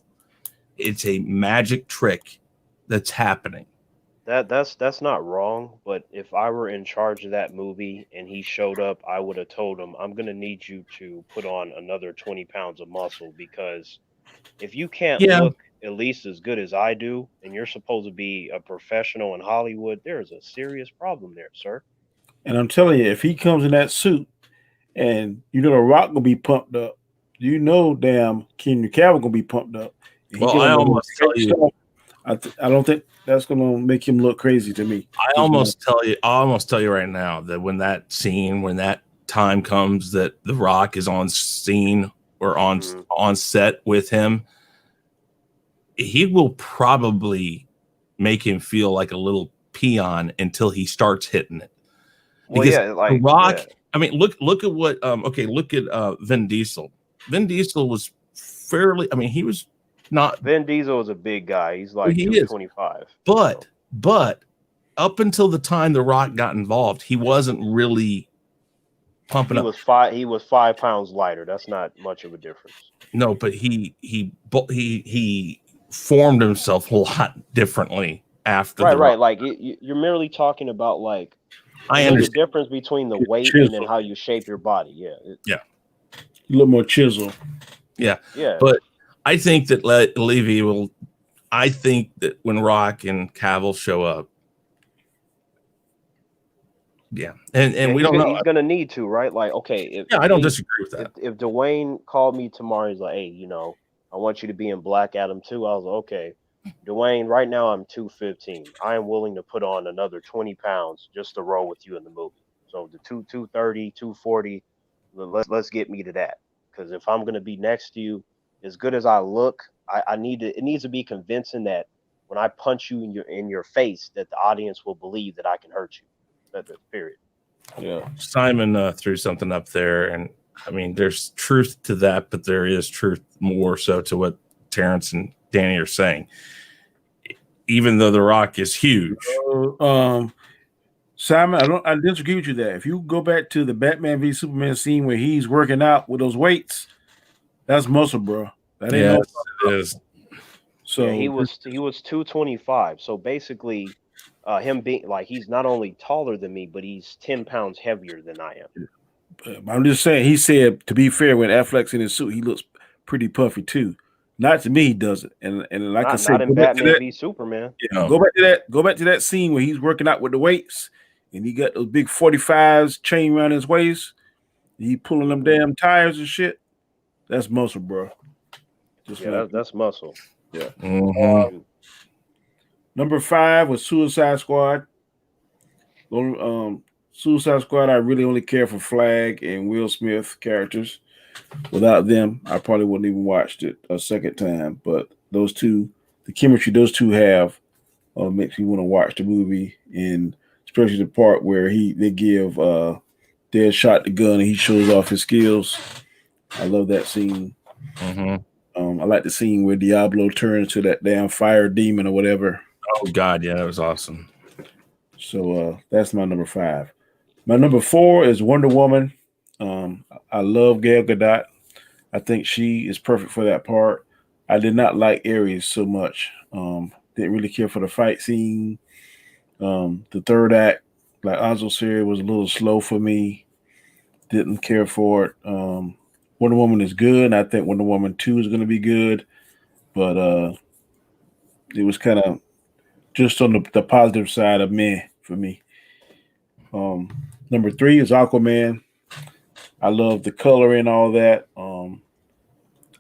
It's a magic trick that's happening. That's not wrong, but if I were in charge of that movie and he showed up, I would have told him, I'm gonna need you to put on another 20 pounds of muscle because if you can't look at least as good as I do, and you're supposed to be a professional in Hollywood, there is a serious problem there, sir. And I'm telling you, if he comes in that suit and you know the Rock gonna be pumped up, you know damn Henry Cavill gonna be pumped up. Well, I almost tell you, I don't think that's gonna make him look crazy to me. I almost tell you right now that when that time comes that the Rock is on scene or on set with him, he will probably make him feel like a little peon until he starts hitting it. Because the Rock, I mean, look at what look at Vin Diesel. Vin Diesel was fairly, I mean, he was not. Vin Diesel is a big guy. He's like 225. But up until the time the Rock got involved, he wasn't really pumping up. He was 5 pounds lighter. That's not much of a difference. No, but he formed himself a lot differently after. Right. Like you're merely talking about like I understand the difference between the weight and then how you shape your body. Yeah. A little more chisel. Yeah. But I think that Levy will. I think that when Rock and Cavill show up, and we don't know. He's gonna need to, right? Like, okay, I don't disagree with that. If Dwayne called me tomorrow, he's like, hey, I want you to be in Black Adam too. I was like, okay, Dwayne, right now I'm 215. I am willing to put on another 20 pounds just to roll with you in the movie. So the 230, 240, let's get me to that. Because if I'm gonna be next to you, as good as I look, I need to. It needs to be convincing that when I punch you in your face, that the audience will believe that I can hurt you. That's period. Yeah. Simon threw something up there, and I mean, there's truth to that, but there is truth more so to what Terrence and Danny are saying. Even though The Rock is huge, Simon, I disagree with you there. If you go back to the Batman v Superman scene where he's working out with those weights, that's muscle, bro. That ain't yes, no. it is. Yeah, So he was 225. So basically, him being like he's not only taller than me, but he's 10 pounds heavier than I am. I'm just saying. He said, to be fair, when Affleck's in his suit, he looks pretty puffy too. Not to me, he doesn't. And like I Not said, in Batman v Superman. yeah, go back to that. Go back to that scene where he's working out with the weights, and he got those big 45s chain around his waist. He pulling them damn tires and shit. That's muscle, bro. Just Yeah, that's muscle. yeah. Mm-hmm. Number 5 was Suicide Squad. Suicide Squad, I really only care for Flag and Will Smith characters. Without them, I probably wouldn't even watched it a second time. But those two, the chemistry those two have, makes me want to watch the movie, and especially the part where they give Deadshot the gun and he shows off his skills. I love that scene. Mm-hmm. I like the scene where Diablo turns to that damn fire demon or whatever. Oh God, yeah, that was awesome. So that's my number 5. My number 4 is Wonder Woman. I love Gal Gadot. I think she is perfect for that part. I did not like Ares so much. Didn't really care for the fight scene. The third act, like Anzo said, was a little slow for me. Didn't care for it. Wonder Woman is good, and I think Wonder Woman 2 is going to be good. But it was kind of just on the positive side of meh for me. Number 3 is Aquaman. I love the color and all that.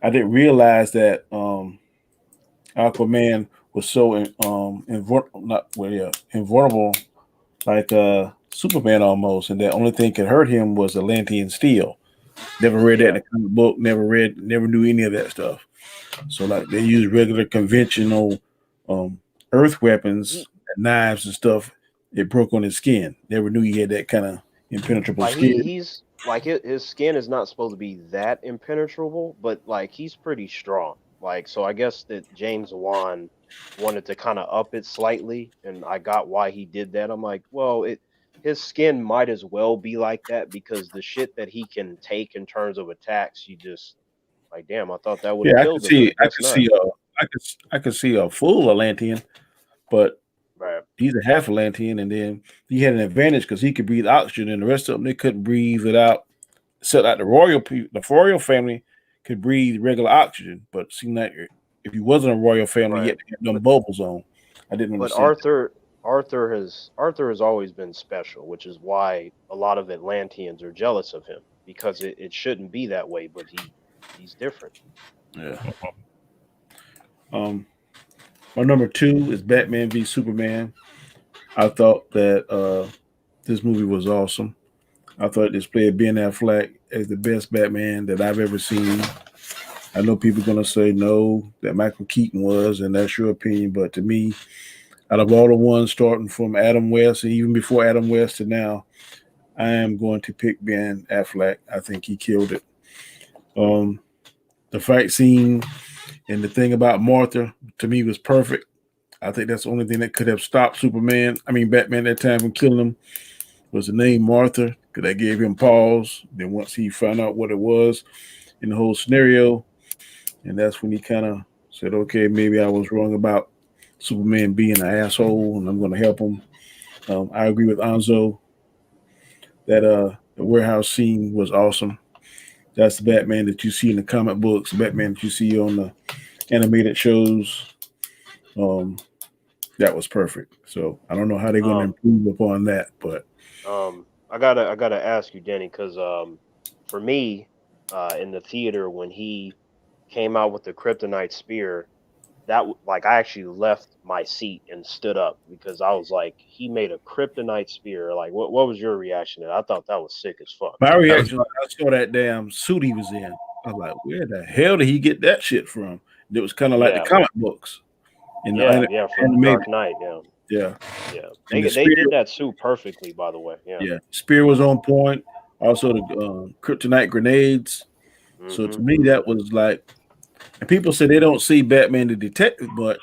I didn't realize that Aquaman was so invulnerable, like Superman almost, and the only thing could hurt him was Atlantean steel. Never read that in the comic book. Never knew any of that stuff. So like they use regular conventional earth weapons, knives and stuff. It broke on his skin. Never knew he had that kind of impenetrable Like skin. he's like his skin is not supposed to be that impenetrable, but like he's pretty strong. Like so, I guess that James Wan wanted to kind of up it slightly, and I got why he did that. I'm like, well, his skin might as well be like that because the shit that he can take in terms of attacks, you just like, damn, I thought that would have Yeah, killed him, but I guess not. I could see a full Atlantean, but Right. he's a half Atlantean, and then he had an advantage because he could breathe oxygen, and the rest of them they couldn't breathe it out. Except like the royal family could breathe regular oxygen, but it seemed like if you wasn't a royal family, you Right. had to have them bubbles on. I didn't But understand. Arthur has always been special, which is why a lot of Atlanteans are jealous of him because it shouldn't be that way, but he's different. Yeah. My number 2 is Batman v Superman. I thought that this movie was awesome. I thought it displayed Ben Affleck as the best Batman that I've ever seen. I know people are going to say no, that Michael Keaton was, and that's your opinion. But to me, out of all the ones starting from Adam West, and even before Adam West to now, I am going to pick Ben Affleck. I think he killed it. The fight scene and the thing about Martha, to me, was perfect. I think that's the only thing that could have stopped Batman that time from killing him was the name Martha, because that gave him pause. Then once he found out what it was in the whole scenario, and that's when he kind of said, okay, maybe I was wrong about Superman being an asshole, and I'm going to help him. I agree with Anzo that the warehouse scene was awesome. That's the Batman that you see in the comic books, Batman that you see on the animated shows. That was perfect. So I don't know how they're going to Um, improve upon that, but I gotta ask you, Denny, because for me, in the theater when he came out with the kryptonite spear, like I actually left my seat and stood up because I was like, he made a kryptonite spear. Like, what was your reaction to that? I thought that was sick as fuck. My That was reaction, I saw that damn suit he was in. I was like, where the hell did he get that shit from? It was kind of like the Yeah, comic books in the yeah, from the animated. Dark Knight. Yeah, Yeah, yeah. and the They spear, did that suit perfectly, by the way. Yeah. yeah, spear was on point. Also, the kryptonite grenades. So to Mhm. me, that was like, and people say they don't see Batman the detective much.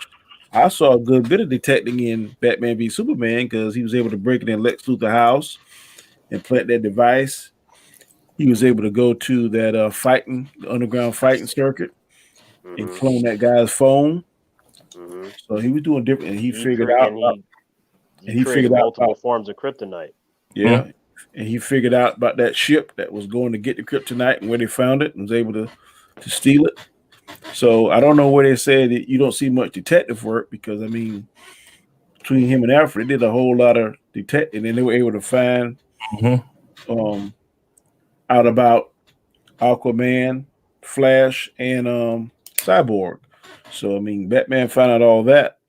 I saw a good bit of detecting in Batman v Superman because he was able to break it in Lex Luthor's house and plant that device. He was able to go to that the underground fighting circuit, and Mhm. clone that guy's phone. Mhm. So he was doing different, and he He figured cre- out and about, he and he created figured out multiple about, forms of kryptonite. Hmm. yeah, and he figured out about that ship that was going to get the kryptonite and where they found it, and was able to steal it. So I don't know where they said that you don't see much detective work because I mean between him and Alfred, they did a whole lot of detecting, and they were able to find Hmm. um out about Aquaman, Flash, and Cyborg. So I mean, Batman found out all that.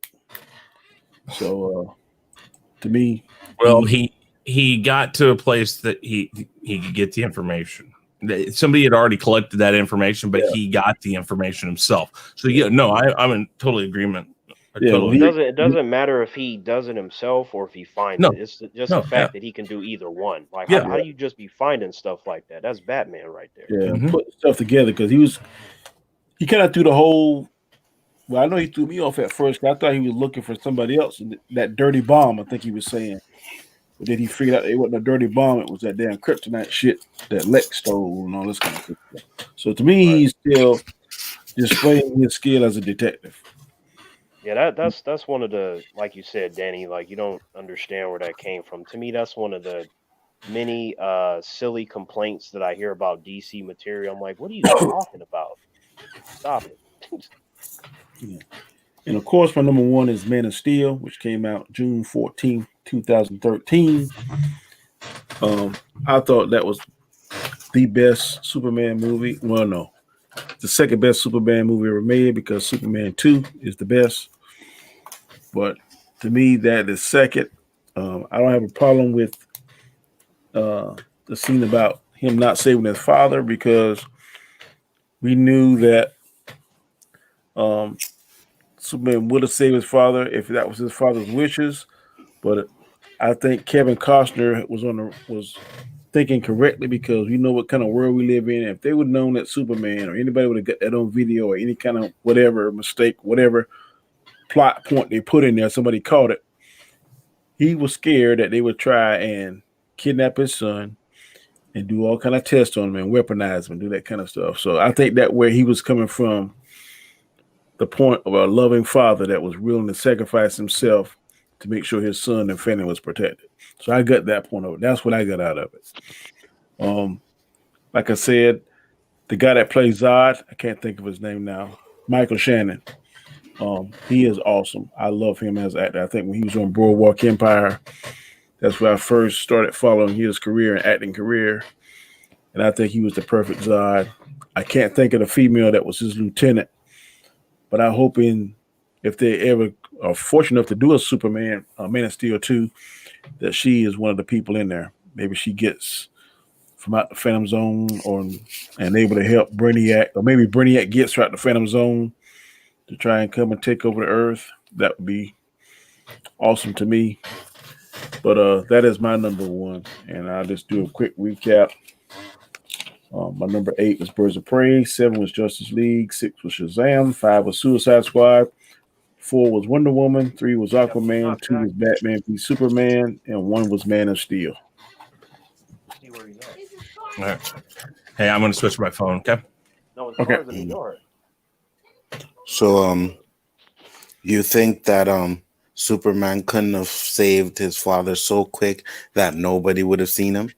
So to me, Well, he he got to a place that he could get the information. Somebody had already collected that information, but yeah he got the information himself. So yeah yeah, no, I'm in totally agreement. I yeah. Well, totally It agree. doesn't matter if he does it himself or if he finds No, it. It's just the no, yeah, fact that he can do either one. Like, yeah. how yeah do you just be finding stuff like that? That's Batman right there. yeah Hmm. put stuff together because he kind of threw the whole. Well, I know he threw me off at first. 'Cause I thought he was looking for somebody else. And that dirty bomb, I think he was saying. But then he figured out it wasn't a dirty bomb. It was that damn kryptonite shit that Lex stole and all this kind of stuff. So to me, Right. he's still displaying his skill as a detective. Yeah, that's one of the, like you said, Danny, like you don't understand where that came from. To me, that's one of the many silly complaints that I hear about DC material. I'm like, what are you talking about? Stop it. Yeah. And of course, my number one is Man of Steel, which came out June 14th, 2013. Um, I thought that was the best Superman movie. Well, no, the second best Superman movie ever made because Superman 2 is the best. But to me, that is second. I don't have a problem with uh, the scene about him not saving his father because we knew that um, Superman would have saved his father if that was his father's wishes. But I think Kevin Costner was thinking correctly because we know what kind of world we live in. If they would have known that Superman or anybody would have got that on video or any kind of whatever mistake, whatever plot point they put in there, somebody caught it. He was scared that they would try and kidnap his son and do all kind of tests on him and weaponize him and do that kind of stuff. So I think that where he was coming from, the point of a loving father that was willing to sacrifice himself to make sure his son and family was protected. So I got that point of it. That's what I got out of it. Um, like I said, the guy that plays Zod, I can't think of his name now, Michael Shannon. He is awesome. I love him as an actor. I think when he was on Boardwalk Empire, that's where I first started following his career and acting career. And I think he was the perfect Zod. I can't think of the female that was his lieutenant, but I'm hoping if they ever are fortunate enough to do a Superman, Man of Steel 2, that she is one of the people in there. Maybe she gets from out the Phantom Zone or and able to help Brainiac, or maybe Brainiac gets her out the Phantom Zone to try and come and take over the Earth. That would be awesome to me. But that is my number one, and I'll just do a quick recap. My number 8 was Birds of Prey, 7 was Justice League, 6 was Shazam, 5 was Suicide Squad, 4 was Wonder Woman, 3 was Yep. Aquaman, Not 2 Jack. was Batman v Superman, and 1 was Man of Steel. See where he's at. All right. Hey, I'm going to switch my phone. Okay. No, his Okay. car's in the yard. So you think that Superman couldn't have saved his father so quick that nobody would have seen him?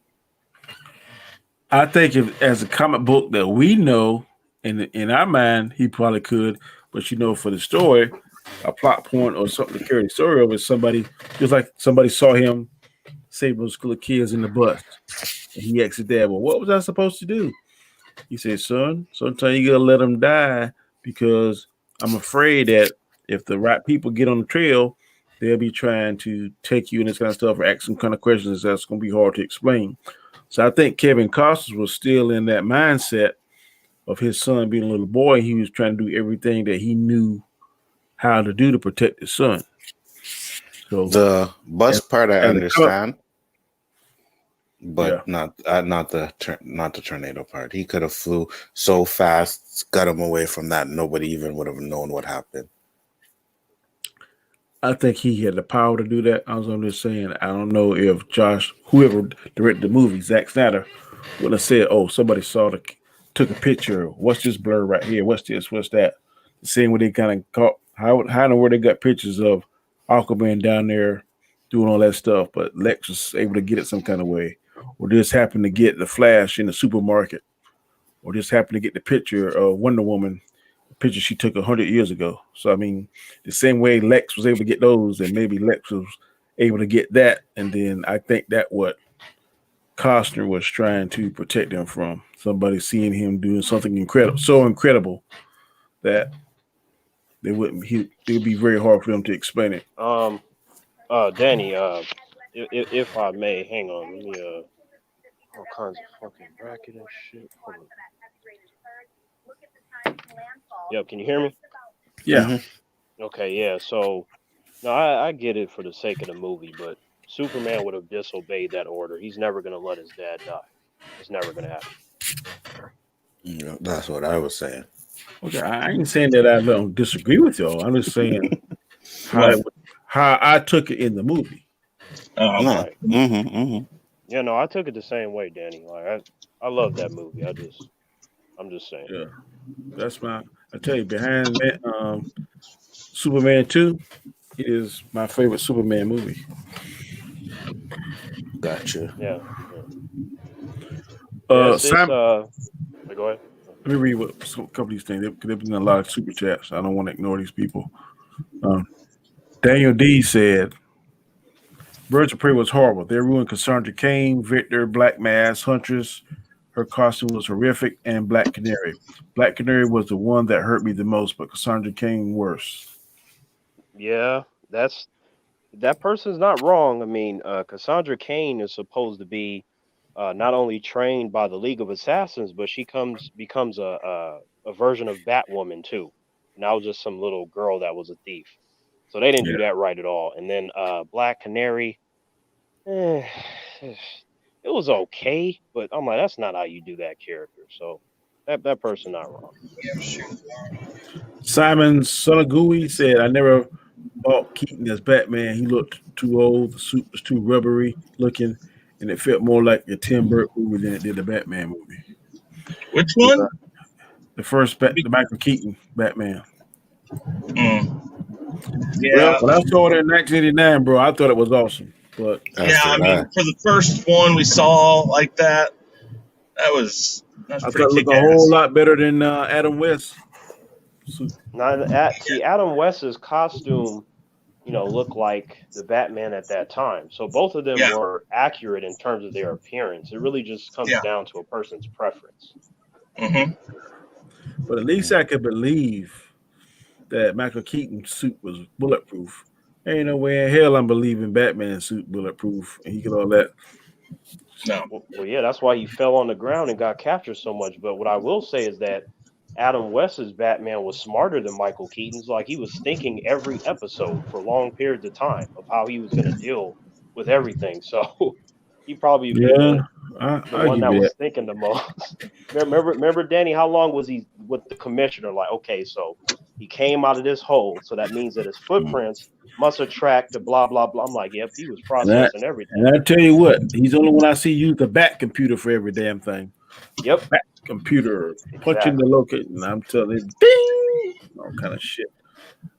I think if as a comic book that we know in our mind, he probably could, but for the story, a plot point or something to carry the story over somebody just like somebody saw him save those school of kids in the bus. And he asked his dad, well, what was I supposed to do? He said, son, sometimes you gotta let them die because I'm afraid that if the right people get on the trail, they'll be trying to take you and this kind of stuff or ask some kind of questions that's going to be hard to explain. So I think Kevin Costner was still in that mindset of his son being a little boy. He was trying to do everything that he knew how to do to protect his son. So The bus part I understand, but yeah. not the tornado part. He could have flew so fast, got him away from that. Nobody even would have known what happened. I think he had the power to do that. I'm just saying, I don't know if whoever directed the movie, Zack Snyder, would have said, "Oh, somebody took a picture. What's this blur right here? What's this? What's that?" The same way they kind of caught how and where they got pictures of Aquaman down there doing all that stuff, but Lex was able to get it some kind of way, or just happened to get the Flash in the supermarket, or just happened to get the picture of Wonder Woman picture she took 100 years ago. So I mean, the same way Lex was able to get those, and maybe Lex was able to get that, and then I think that what Costner was trying to protect them from somebody seeing him doing something incredible, so incredible that it would be very hard for them to explain it. Danny, if I may, hang on, let me all kinds of fucking bracket and shit. Hold on. Yep, can you hear me? Yeah. Mm-hmm. Okay, yeah. So, no, I get it for the sake of the movie, but Superman would have disobeyed that order. He's never gonna let his dad die. It's never gonna happen. Yeah, that's what I was saying. Okay, I ain't saying that I don't disagree with y'all. I'm just saying how I took it in the movie. Oh, No. Right. Mm-hmm, mm-hmm. Yeah, no, I took it the same way, Danny. Like I love that movie. I'm just saying. Yeah, that's I tell you, behind that, Superman 2 is my favorite Superman movie. Gotcha. Yeah. Yeah, it's Simon, go ahead. let me read what a couple of these things. They've been a lot of super chats. I don't want to ignore these people. Daniel D said, Birds of Prey was horrible. They ruined Cassandra Cain, Victor, Black Mass, Huntress. Her costume was horrific, and Black Canary. Black Canary was the one that hurt me the most, but Cassandra Cain worse. Yeah, that person's not wrong. I mean, Cassandra Cain is supposed to be not only trained by the League of Assassins, but she becomes a version of Batwoman too. And that was just some little girl that was a thief. So they didn't do that right at all. And then Black Canary, eh, it was okay, but I'm like, that's not how you do that character. So that person not wrong. Simon Sonagui said, I never bought Keaton as Batman. He looked too old. The suit was too rubbery looking, and it felt more like a Tim Burton movie than it did the Batman movie. Which one? The first, the Michael Keaton Batman. Yeah. Well, when I saw it in 1989, bro, I thought it was awesome. But I mean, for the first one we saw like that, that's I thought pretty it looked a kick-ass. whole lot better than Adam West. Now, see, Adam West's costume, looked like the Batman at that time. So both of them were accurate in terms of their appearance. It really just comes down to a person's preference. Mm-hmm. But at least I could believe that Michael Keaton's suit was bulletproof. Ain't no way in hell I'm believing Batman's suit bulletproof and he could all that. No. Well, yeah, that's why he fell on the ground and got captured so much. But what I will say is that Adam West's Batman was smarter than Michael Keaton's. Like, he was thinking every episode for long periods of time of how he was going to deal with everything. So he probably be the one that was thinking the most. Remember, Danny, how long was he with the commissioner? Like, okay, so he came out of this hole, so that means that his footprints must attract the blah blah blah. I'm like, yep, he was processing everything. And I tell you what, he's the only one I see use the bat computer for every damn thing. Yep, bat computer, punching the location. I'm telling you, ding, all kind of shit.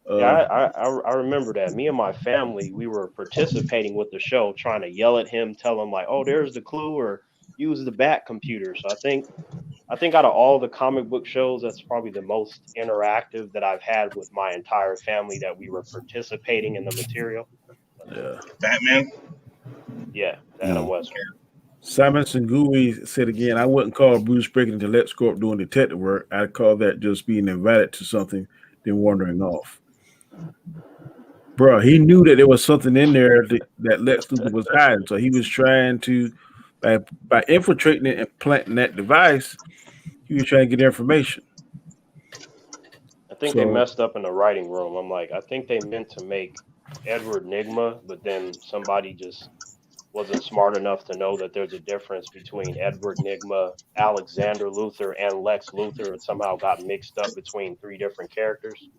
I remember that. Me and my family, we were participating with the show, trying to yell at him, tell him like, "Oh, there's the clue," or use the bat computer. So I think out of all the comic book shows, that's probably the most interactive that I've had with my entire family. That we were participating in the material. Yeah, Batman. Yeah, Adam West. Simon Sangui said again, I wouldn't call Bruce breaking into LetScorp doing detective work. I'd call that just being invited to something, then wandering off. Bro, he knew that there was something in there that Lex Luthor was hiding. So he was trying to, by infiltrating it and planting that device, he was trying to get information. I think they So messed up in the writing room. I'm like, I think they meant to make Edward Nigma, but then somebody just wasn't smart enough to know that there's a difference between Edward Nigma, Alexander Luthor, and Lex Luthor. It somehow got mixed up between three different characters.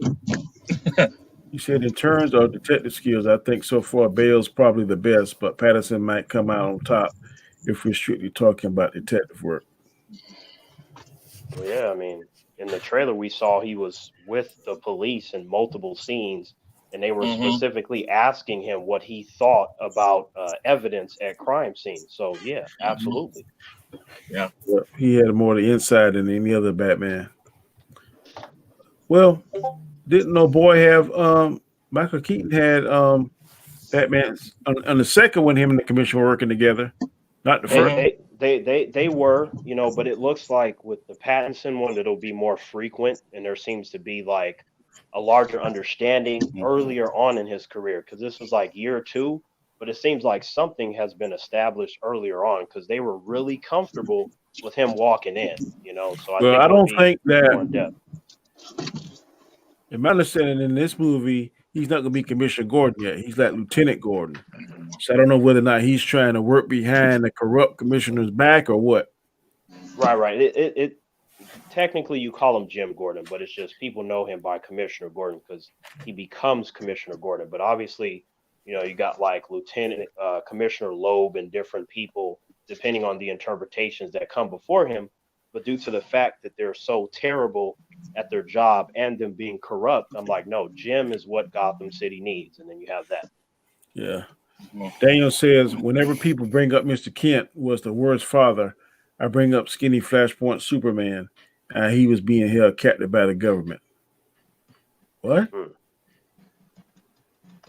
he said, in terms of detective skills, I think so far Bale's probably the best, but Patterson might come out on top if we're strictly talking about detective work. Well, yeah, I mean, in the trailer we saw he was with the police in multiple scenes, and they were Mm-hmm. specifically asking him what he thought about evidence at crime scenes. So yeah, absolutely. Yeah. But he had more of the inside than any other Batman. Well, didn't no boy have Michael Keaton had Batman on the second one, him and the commissioner were working together. Not the They first. Mm-hmm. they they were, but it looks like with the Pattinson one, it'll be more frequent, and there seems to be like a larger understanding earlier on in his career because this was like year two, but it seems like something has been established earlier on because they were really comfortable with him walking in. So I Well, think I it'll don't be think that more in depth. in my understanding in this movie, he's not gonna be Commissioner Gordon yet. He's like Lieutenant Gordon. So I don't know whether or not he's trying to work behind the corrupt commissioner's back or what. Right. It technically you call him Jim Gordon, but it's just people know him by Commissioner Gordon because he becomes Commissioner Gordon. But obviously, you got like Lieutenant Commissioner Loeb and different people depending on the interpretations that come before him. But due to the fact that they're so terrible at their job and them being corrupt, I'm like, no, Jim is what Gotham City needs, and then you have that. Yeah. Daniel says, whenever people bring up Mr. Kent was the worst father, I bring up skinny Flashpoint Superman. He was being held captive by the government. What? Hmm.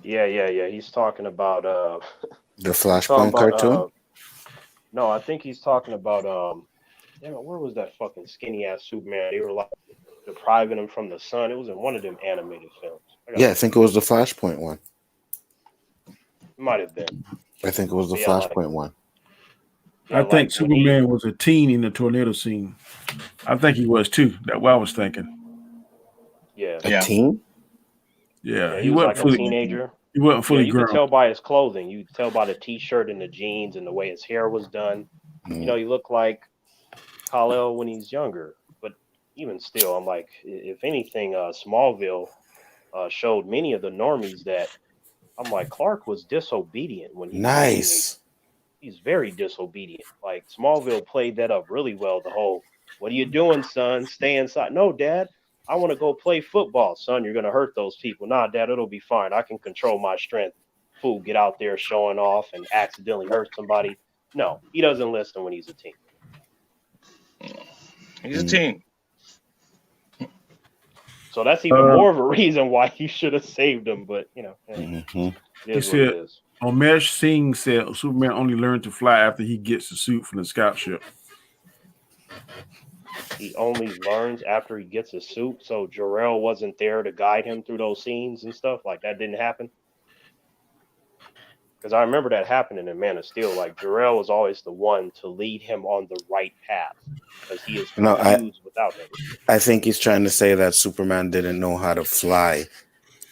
Yeah. He's talking about The he's talking Flashpoint about cartoon? no, I think he's talking about damn it, where was that fucking skinny ass Superman? They were like depriving him from the sun. It was in one of them animated films. I gotta Yeah, I look think it it up. was the Flashpoint one. It might have been. I think it was the But yeah, like Flashpoint one. yeah, I think like when he Superman was a teen in the tornado scene. I think he was too. That's what I was thinking. yeah. A Yeah. teen? Yeah, Yeah, he he was wasn't like a fully teenager. he wasn't Yeah, fully you could grown. tell by his clothing. You could tell by the t-shirt and the jeans and the way his hair was done. Mm. He looked like Kal-El when he's younger. But even still, I'm like, if anything, Smallville showed many of the normies that I'm like Clark was disobedient when he was a teenager. Nice. He's very disobedient. Like Smallville played that up really well. The whole, what are you doing, son? Stay inside. No, Dad, I want to go play football. Son, you're gonna hurt those people. Nah, Dad, it'll be fine. I can control my strength. Fool, get out there showing off and accidentally hurt somebody. No, he doesn't listen when he's a teen. He's a Mm. teen. So that's even Uh, more of a reason why he should have saved him. But Hmm. it he is what it said is. Omesh Singh said Superman only learned to fly after he gets the suit from the scout ship. He only learns after he gets a suit. So Jarrell wasn't there to guide him through those scenes and stuff. Like that didn't happen. Because I remember that happening in Man of Steel. Like Jarrell was always the one to lead him on the right path because he is No, confused without him. I think he's trying to say that Superman didn't know how to fly,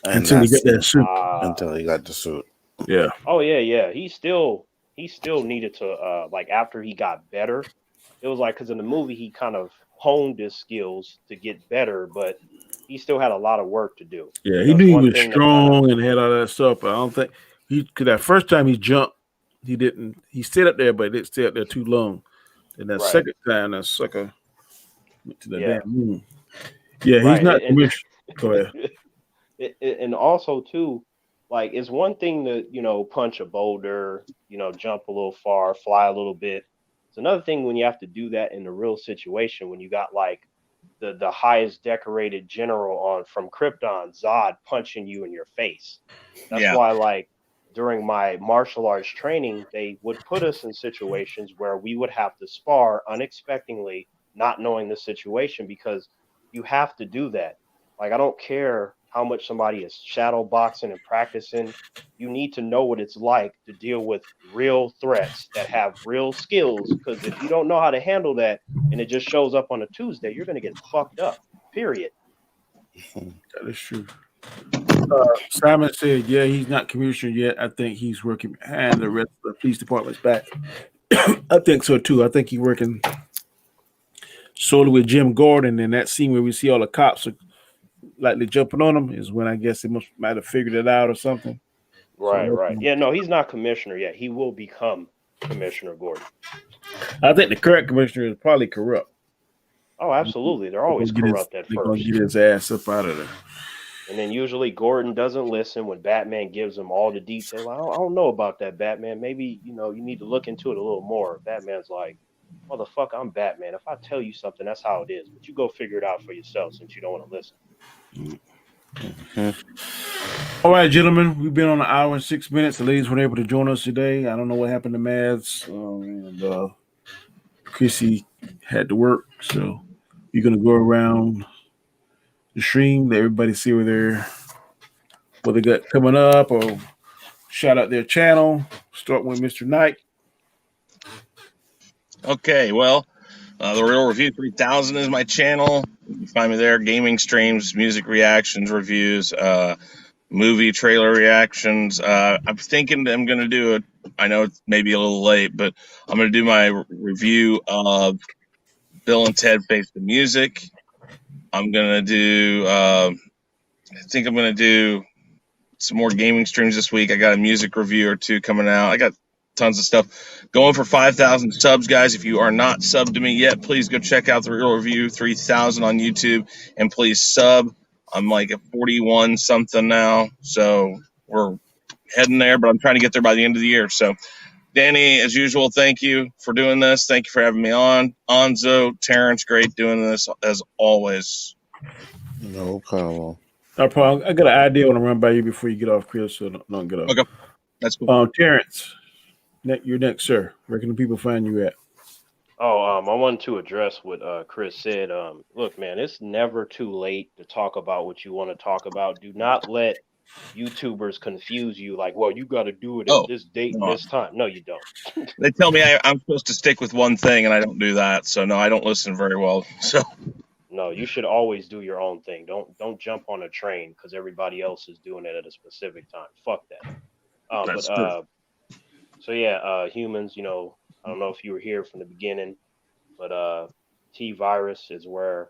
and Until he got that's that suit. until he got the suit. Yeah. Oh yeah. He still needed to like after he got better. It was like because in the movie he kind of honed his skills to get better, but he still had a lot of work to do. Yeah, he It's knew he one was thing to kind of strong and had all that stuff, but I don't think because that first time he jumped, he didn't. He stayed up there, but he didn't stay up there too long. And that right. second time, that sucker went to the Yeah. damn moon. Yeah, he's Right. not commissioned. Go ahead. And also too, like it's one thing to punch a boulder, jump a little far, fly a little bit. It's another thing when you have to do that in a real situation when you got like the highest decorated general on from Krypton, Zod, punching you in your face. That's Yeah. why like during my martial arts training, they would put us in situations where we would have to spar unexpectedly, not knowing the situation because you have to do that. Like I don't care how much somebody is shadow boxing and practicing. You need to know what it's like to deal with real threats that have real skills. Because if you don't know how to handle that and it just shows up on a Tuesday, you're going to get fucked up. Period. That is true. Simon said, "Yeah, he's not commissioner yet. I think he's working behind the rest of the police department's back." I think so too. I think he's working solely with Jim Gordon. And that scene where we see all the cops are likely jumping on him is when I guess they might have figured it out or something. Right, right. Yeah, no, he's not commissioner yet. He will become Commissioner Gordon. I think the current commissioner is probably corrupt. Oh, absolutely. They're always corrupt at They're gonna first. get his ass up out of there. And then usually Gordon doesn't listen when Batman gives him all the detail. I don't know about that, Batman. Maybe, you need to look into it a little more. Batman's like, motherfucker, I'm Batman. If I tell you something, that's how it is. But you go figure it out for yourself since you don't want to listen. All right, gentlemen, we've been on an hour and 6 minutes. The ladies weren't able to join us today. I don't know what happened to Mads and Chrissy had to work, so we're gonna go around the stream, let everybody see what they got coming up, or shout out their channel. Start with Mr. Knight. Okay, well, the Real Review 3000 is my channel. You can find me there. Gaming streams, music reactions, reviews, movie trailer reactions. I'm thinking I'm going to do it. I know it's maybe a little late, but I'm going to do my review of Bill and Ted Face the Music. I'm going to do, I think I'm going to do some more gaming streams this week. I got a music review or two coming out. I got tons of stuff going for 5,000 subs, guys. If you are not subbed to me yet, please go check out the Real Review 3000 on YouTube and please sub. I'm like at 41 something now, so we're heading there, but I'm trying to get there by the end of the year. So Danny, as usual, thank you for doing this. Thank you for having me on. Anzo, Terrence, great doing this as always. No problem. No problem. I got an idea I want to run by you before you get off, Chris, so don't get off. Okay, that's cool. Terrence, you're next, sir. Where can the people find you at? Oh, I wanted to address what Chris said. Look, man, it's never too late to talk about what you want to talk about. Do not let YouTubers confuse you like, well, you got to do it at this date and this time. No, you don't. They tell me I'm supposed to stick with one thing, and I don't do that. So no, I don't listen very well. So no, you should always do your own thing. Don't jump on a train because everybody else is doing it at a specific time. Fuck that. So yeah, humans. I don't know if you were here from the beginning, but T Virus is where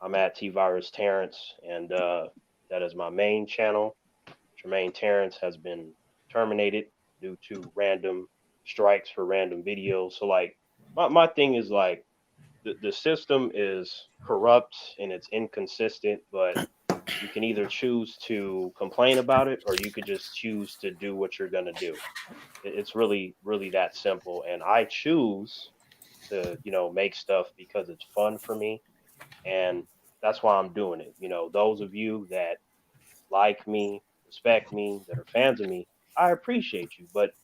I'm at. T Virus Terrence, and that is my main channel. Jermaine Terrence has been terminated due to random strikes for random videos. So like my thing is like the system is corrupt and it's inconsistent, but you can either choose to complain about it or you could just choose to do what you're going to do. It's really, really that simple. And I choose to, make stuff because it's fun for me. And that's why I'm doing it. Those of you that like me, respect me, that are fans of me, I appreciate you. But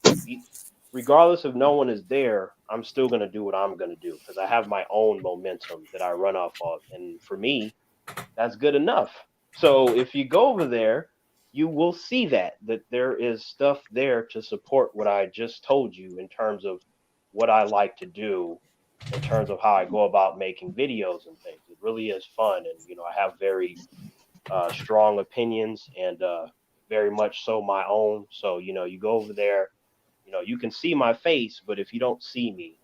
regardless if no one is there, I'm still going to do what I'm going to do because I have my own momentum that I run off of. And for me, that's good enough. So if you go over there, you will see that there is stuff there to support what I just told you in terms of what I like to do, in terms of how I go about making videos and things. It really is fun. And, I have very strong opinions and very much so my own. So, you go over there, you can see my face, but if you don't see me,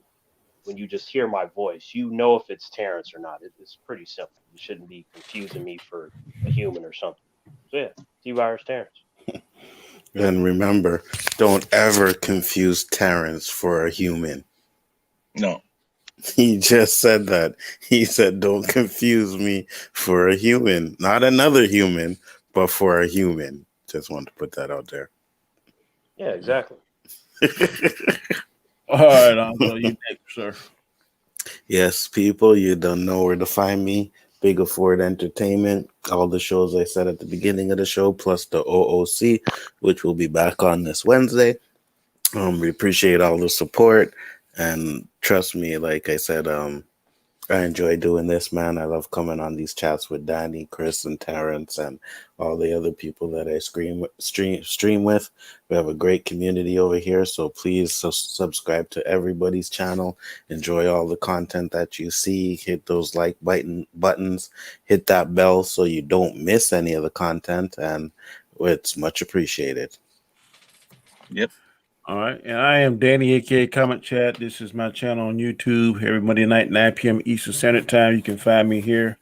when you just hear my voice, if it's Terrence or not. It's pretty simple. You shouldn't be confusing me for a human or something. So yeah, T-Virus Terrence. And remember, don't ever confuse Terrence for a human. no. He just said that. He said, don't confuse me for a human. Not another human, but for a human. Just wanted to put that out there. Yeah, exactly. All right, Anzo, you next, sir. Yes, people, you don't know where to find me. Big Afford Entertainment. All the shows I said at the beginning of the show, plus the OOC, which will be back on this Wednesday. We appreciate all the support. And trust me, like I said, I enjoy doing this, man. I love coming on these chats with Danny, Chris, and Terrence, and all the other people that I stream with. We have a great community over here, so please subscribe to everybody's channel. Enjoy all the content that you see. Hit those like buttons. Hit that bell so you don't miss any of the content, and it's much appreciated. Yep. All right. And I am Danny, aka Comment Chat. This is my channel on YouTube. Every Monday night, 9 p.m. Eastern Standard Time. You can find me here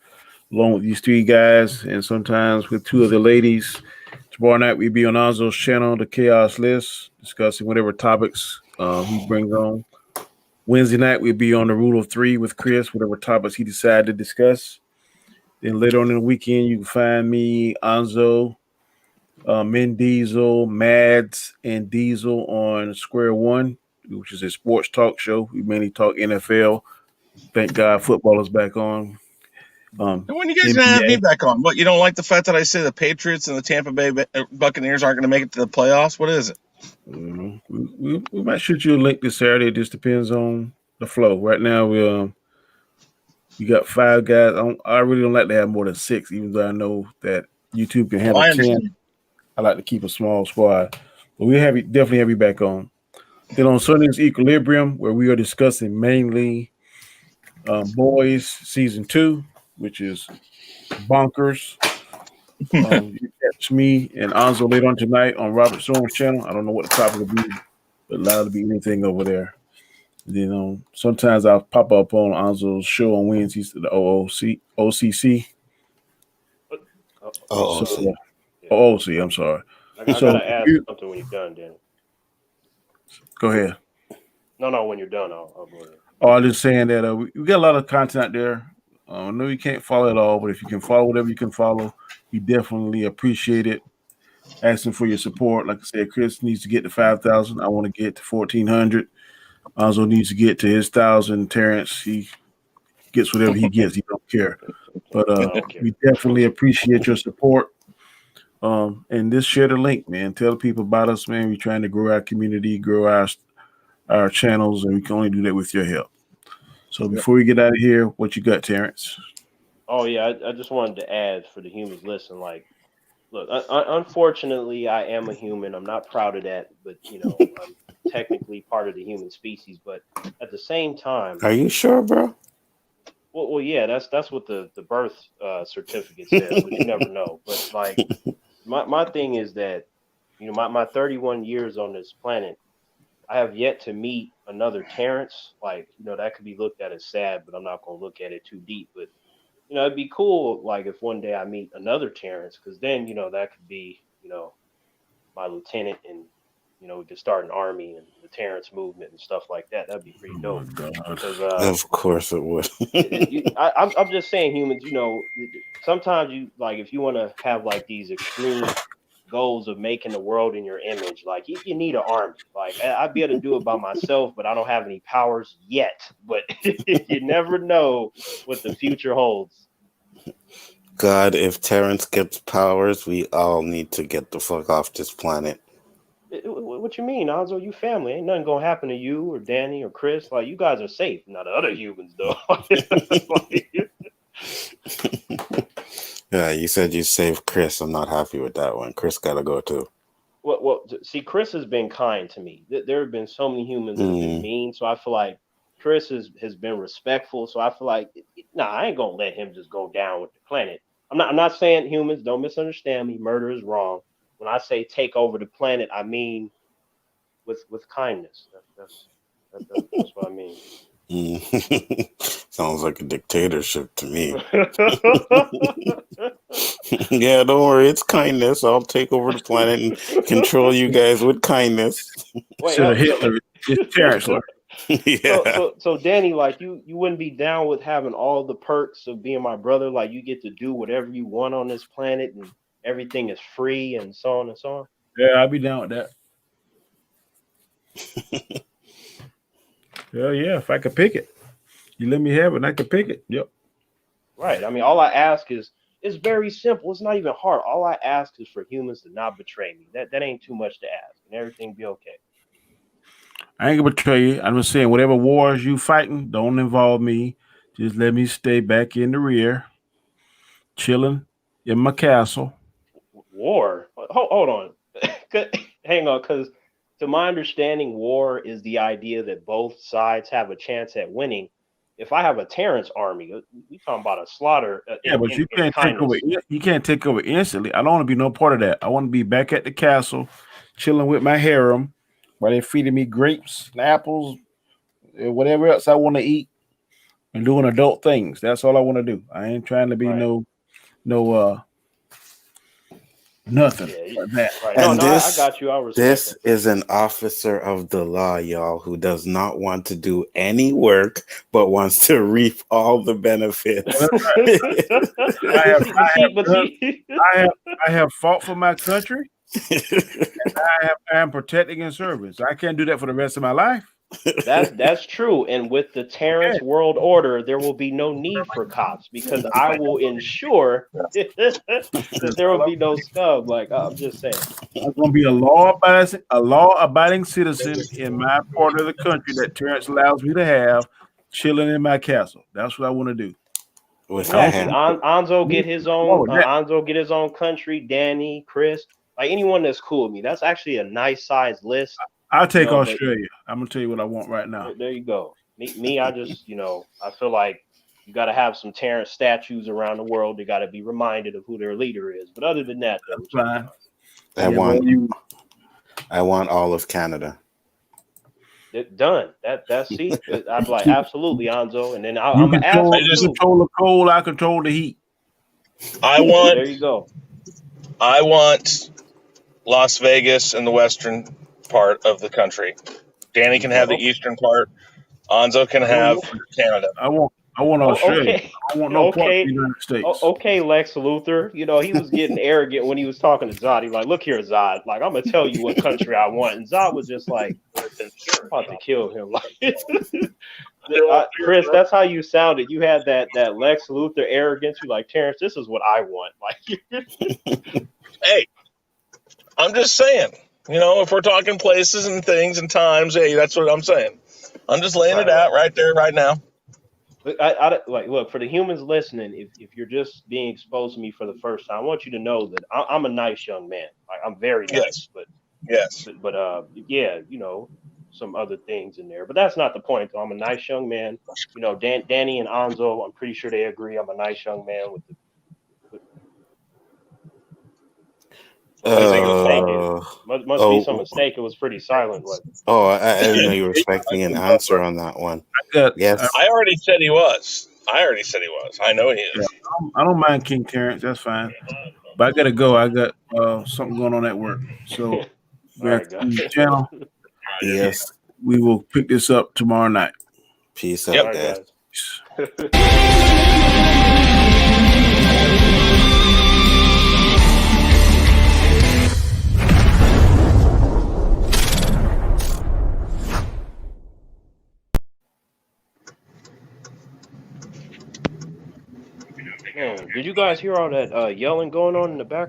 along with these three guys and sometimes with two other ladies. Tomorrow night, we'll be on Anzo's channel, The Chaos List, discussing whatever topics he brings on. Wednesday night, we'll be on the Rule of Three with Chris, whatever topics he decided to discuss. Then later on in the weekend, you can find me, Anzo, Min Diesel, Mads, and Diesel on Square One, which is a sports talk show. We mainly talk NFL. Thank God football is back on. And when you guys gonna have me NBA. back on? What, you don't like the fact that I say the Patriots and the Tampa Bay Buccaneers aren't going to make it to the playoffs? What is it? We might shoot you a link this Saturday. It just depends on the flow. Right now, we got 5 guys. I really don't like to have more than 6, even though I know that YouTube can handle I 10. understand. I like to keep a small squad, but we definitely have you back on. Then on Sunday's Equilibrium, where we are discussing mainly Boys Season 2, which is bonkers. You catch me and Anzo later on tonight on Robert Storm's channel. I don't know what the topic will be, but allowed to be anything over there. You know, sometimes I'll pop up on Anzo's show on Wednesdays, the OCC. Oh, So, OOC, I'm sorry. I gotta ask something when you're done, Danny. Go ahead. No, when you're done, I'll go ahead. Oh, I'm just saying that we got a lot of content out there. I know you can't follow it all, but if you can follow whatever you can follow, we definitely appreciate it. Asking for your support. Like I said, Chris needs to get to 5,000. I want to get to 1,400. Anzo needs to get to his 1,000. Terrence, he gets whatever he gets. He don't care. But we definitely appreciate your support. And just share the link, man. Tell people about us, man. We're trying to grow our community, grow our channels, and we can only do that with your help. So before we get out of here, what you got, Terrence? Oh yeah, I just wanted to add for the humans listen. Like, look, unfortunately, I am a human. I'm not proud of that, but you know, I'm technically part of the human species. But at the same time, are you sure, bro? well, yeah, that's what the birth certificate says, but you never know. But like, my thing is that, you know, my 31 years on this planet, I have yet to meet another Terrence. Like, you know, that could be looked at as sad, but I'm not going to look at it too deep. But, you know, it'd be cool, like, if one day I meet another Terrence, because then, you know, that could be, you know, my lieutenant, and, you know, we could start an army and the Terrence movement and stuff like that. That'd be pretty dope. Because, Of course it would. I'm just saying, humans, you know, sometimes you, like, if you want to have, like, these extreme goals of making the world in your image, like you need an army. Like I'd be able to do it by myself, but I don't have any powers yet. But you never know what the future holds. God, if Terrence gets powers, we all need to get the fuck off this planet. What you mean, Alonzo? You family. Ain't nothing gonna happen to you or Danny or Chris. Like, you guys are safe. Not the other humans though. Yeah, you said you saved Chris. I'm not happy with that one. Chris gotta go too. Well, see, Chris has been kind to me. There have been so many humans that have been mean, so I feel like Chris has been respectful. So I feel like, I ain't gonna let him just go down with the planet. I'm not saying, humans, don't misunderstand me. Murder is wrong. When I say take over the planet, I mean with kindness. That's what I mean. Sounds like a dictatorship to me. Yeah, don't worry, it's kindness. I'll take over the planet and control you guys with kindness. Wait, Hitler, it's Terrence. Yeah. So Danny, like you wouldn't be down with having all the perks of being my brother. Like, you get to do whatever you want on this planet and everything is free and so on and so on. Yeah, I'd be down with that. Hell yeah, if I could pick it. You let me have it and I could pick it. Yep. Right. I mean, all I ask is, it's very simple. It's not even hard. All I ask is for humans to not betray me. That ain't too much to ask, and everything be okay. I ain't gonna betray you. I'm just saying, whatever wars you fighting, don't involve me. Just let me stay back in the rear, chilling in my castle. War. Hold on. Hang on, because to my understanding, war is the idea that both sides have a chance at winning. If I have a Terrence army, we talking about a slaughter Yeah, but you in can't take over. kindness. You can't take over instantly. I don't want to be no part of that. I want to be back at the castle, chilling with my harem, while they're feeding me grapes and apples and whatever else I want to eat, and doing adult things. That's all I want to do. I ain't trying to be Right. no nothing Yeah. like that. Right. No, And no, I got you. I respect this that. is an officer of the law, y'all, who does not want to do any work but wants to reap all the benefits. Well, I have, But see, but I have, see, I have, I have fought for my country. I am protecting and serving. So I can't do that for the rest of my life. that's true. And with the Terrence Okay. world order, there will be no need for cops because I will ensure that there will be no scum. Like I'm just saying. I'm going to be a law abiding citizen in my part of the country that Terrence allows me to have, chilling in my castle. That's what I want to do. With I a don't Exactly. hand. Anzo see get nothing his wrong own. with that. Anzo get his own country. Danny, Chris, like anyone that's cool with me. That's actually a nice size list, I'll you take know. But Australia. I'm going to tell you what I want right now. there you go. I just, I feel like you got to have some Terrence statues around the world. They got to be reminded of who their leader is. But other than that, though, That's it's all fine. I Yeah, want well, you all of Canada. done. That's see. I'm like absolutely Anzo, and then I'm gonna ask control I him just too. the cold. I control the heat. I There want you go. I want Las Vegas in the western part of the country. Danny can have the Oh, eastern part. Anzo can I don't have want Canada. I want Australia. okay, I don't want no part of the okay. United States. Okay, Lex Luthor. He was getting arrogant when he was talking to Zod. He was like, "Look here, Zod. Like, I'm gonna tell you what country I want." And Zod was just like, about to kill him. Like, Chris, that's how you sounded. You had that Lex Luthor arrogance. You like, Terrence, this is what I want. Like, Hey, I'm just saying. If we're talking places and things and times, hey, that's what I'm saying. I'm just laying it right. out right there, right now. But like look for the humans listening. If you're just being exposed to me for the first time, I want you to know that I'm a nice young man. Like, I'm very Yes, nice, but yes. yeah, some other things in there. But that's not the point. Though. I'm a nice young man. Danny and Anzo, I'm pretty sure they agree. I'm a nice young man with the. Must I be think some it was fun. mistake. Uh, Must be some oh, mistake. It was pretty silent. What? I didn't know you were expecting an answer on that one. Yes. I already said he was. I know he Yeah, is. I don't mind King Terrence. That's fine. But I gotta go. I got something going on at work. So All we have right, to guys. end the channel. Yes. We will pick this up tomorrow night. Peace Yep. All out, right, guys. guys. Man, did you guys hear all that yelling going on in the background?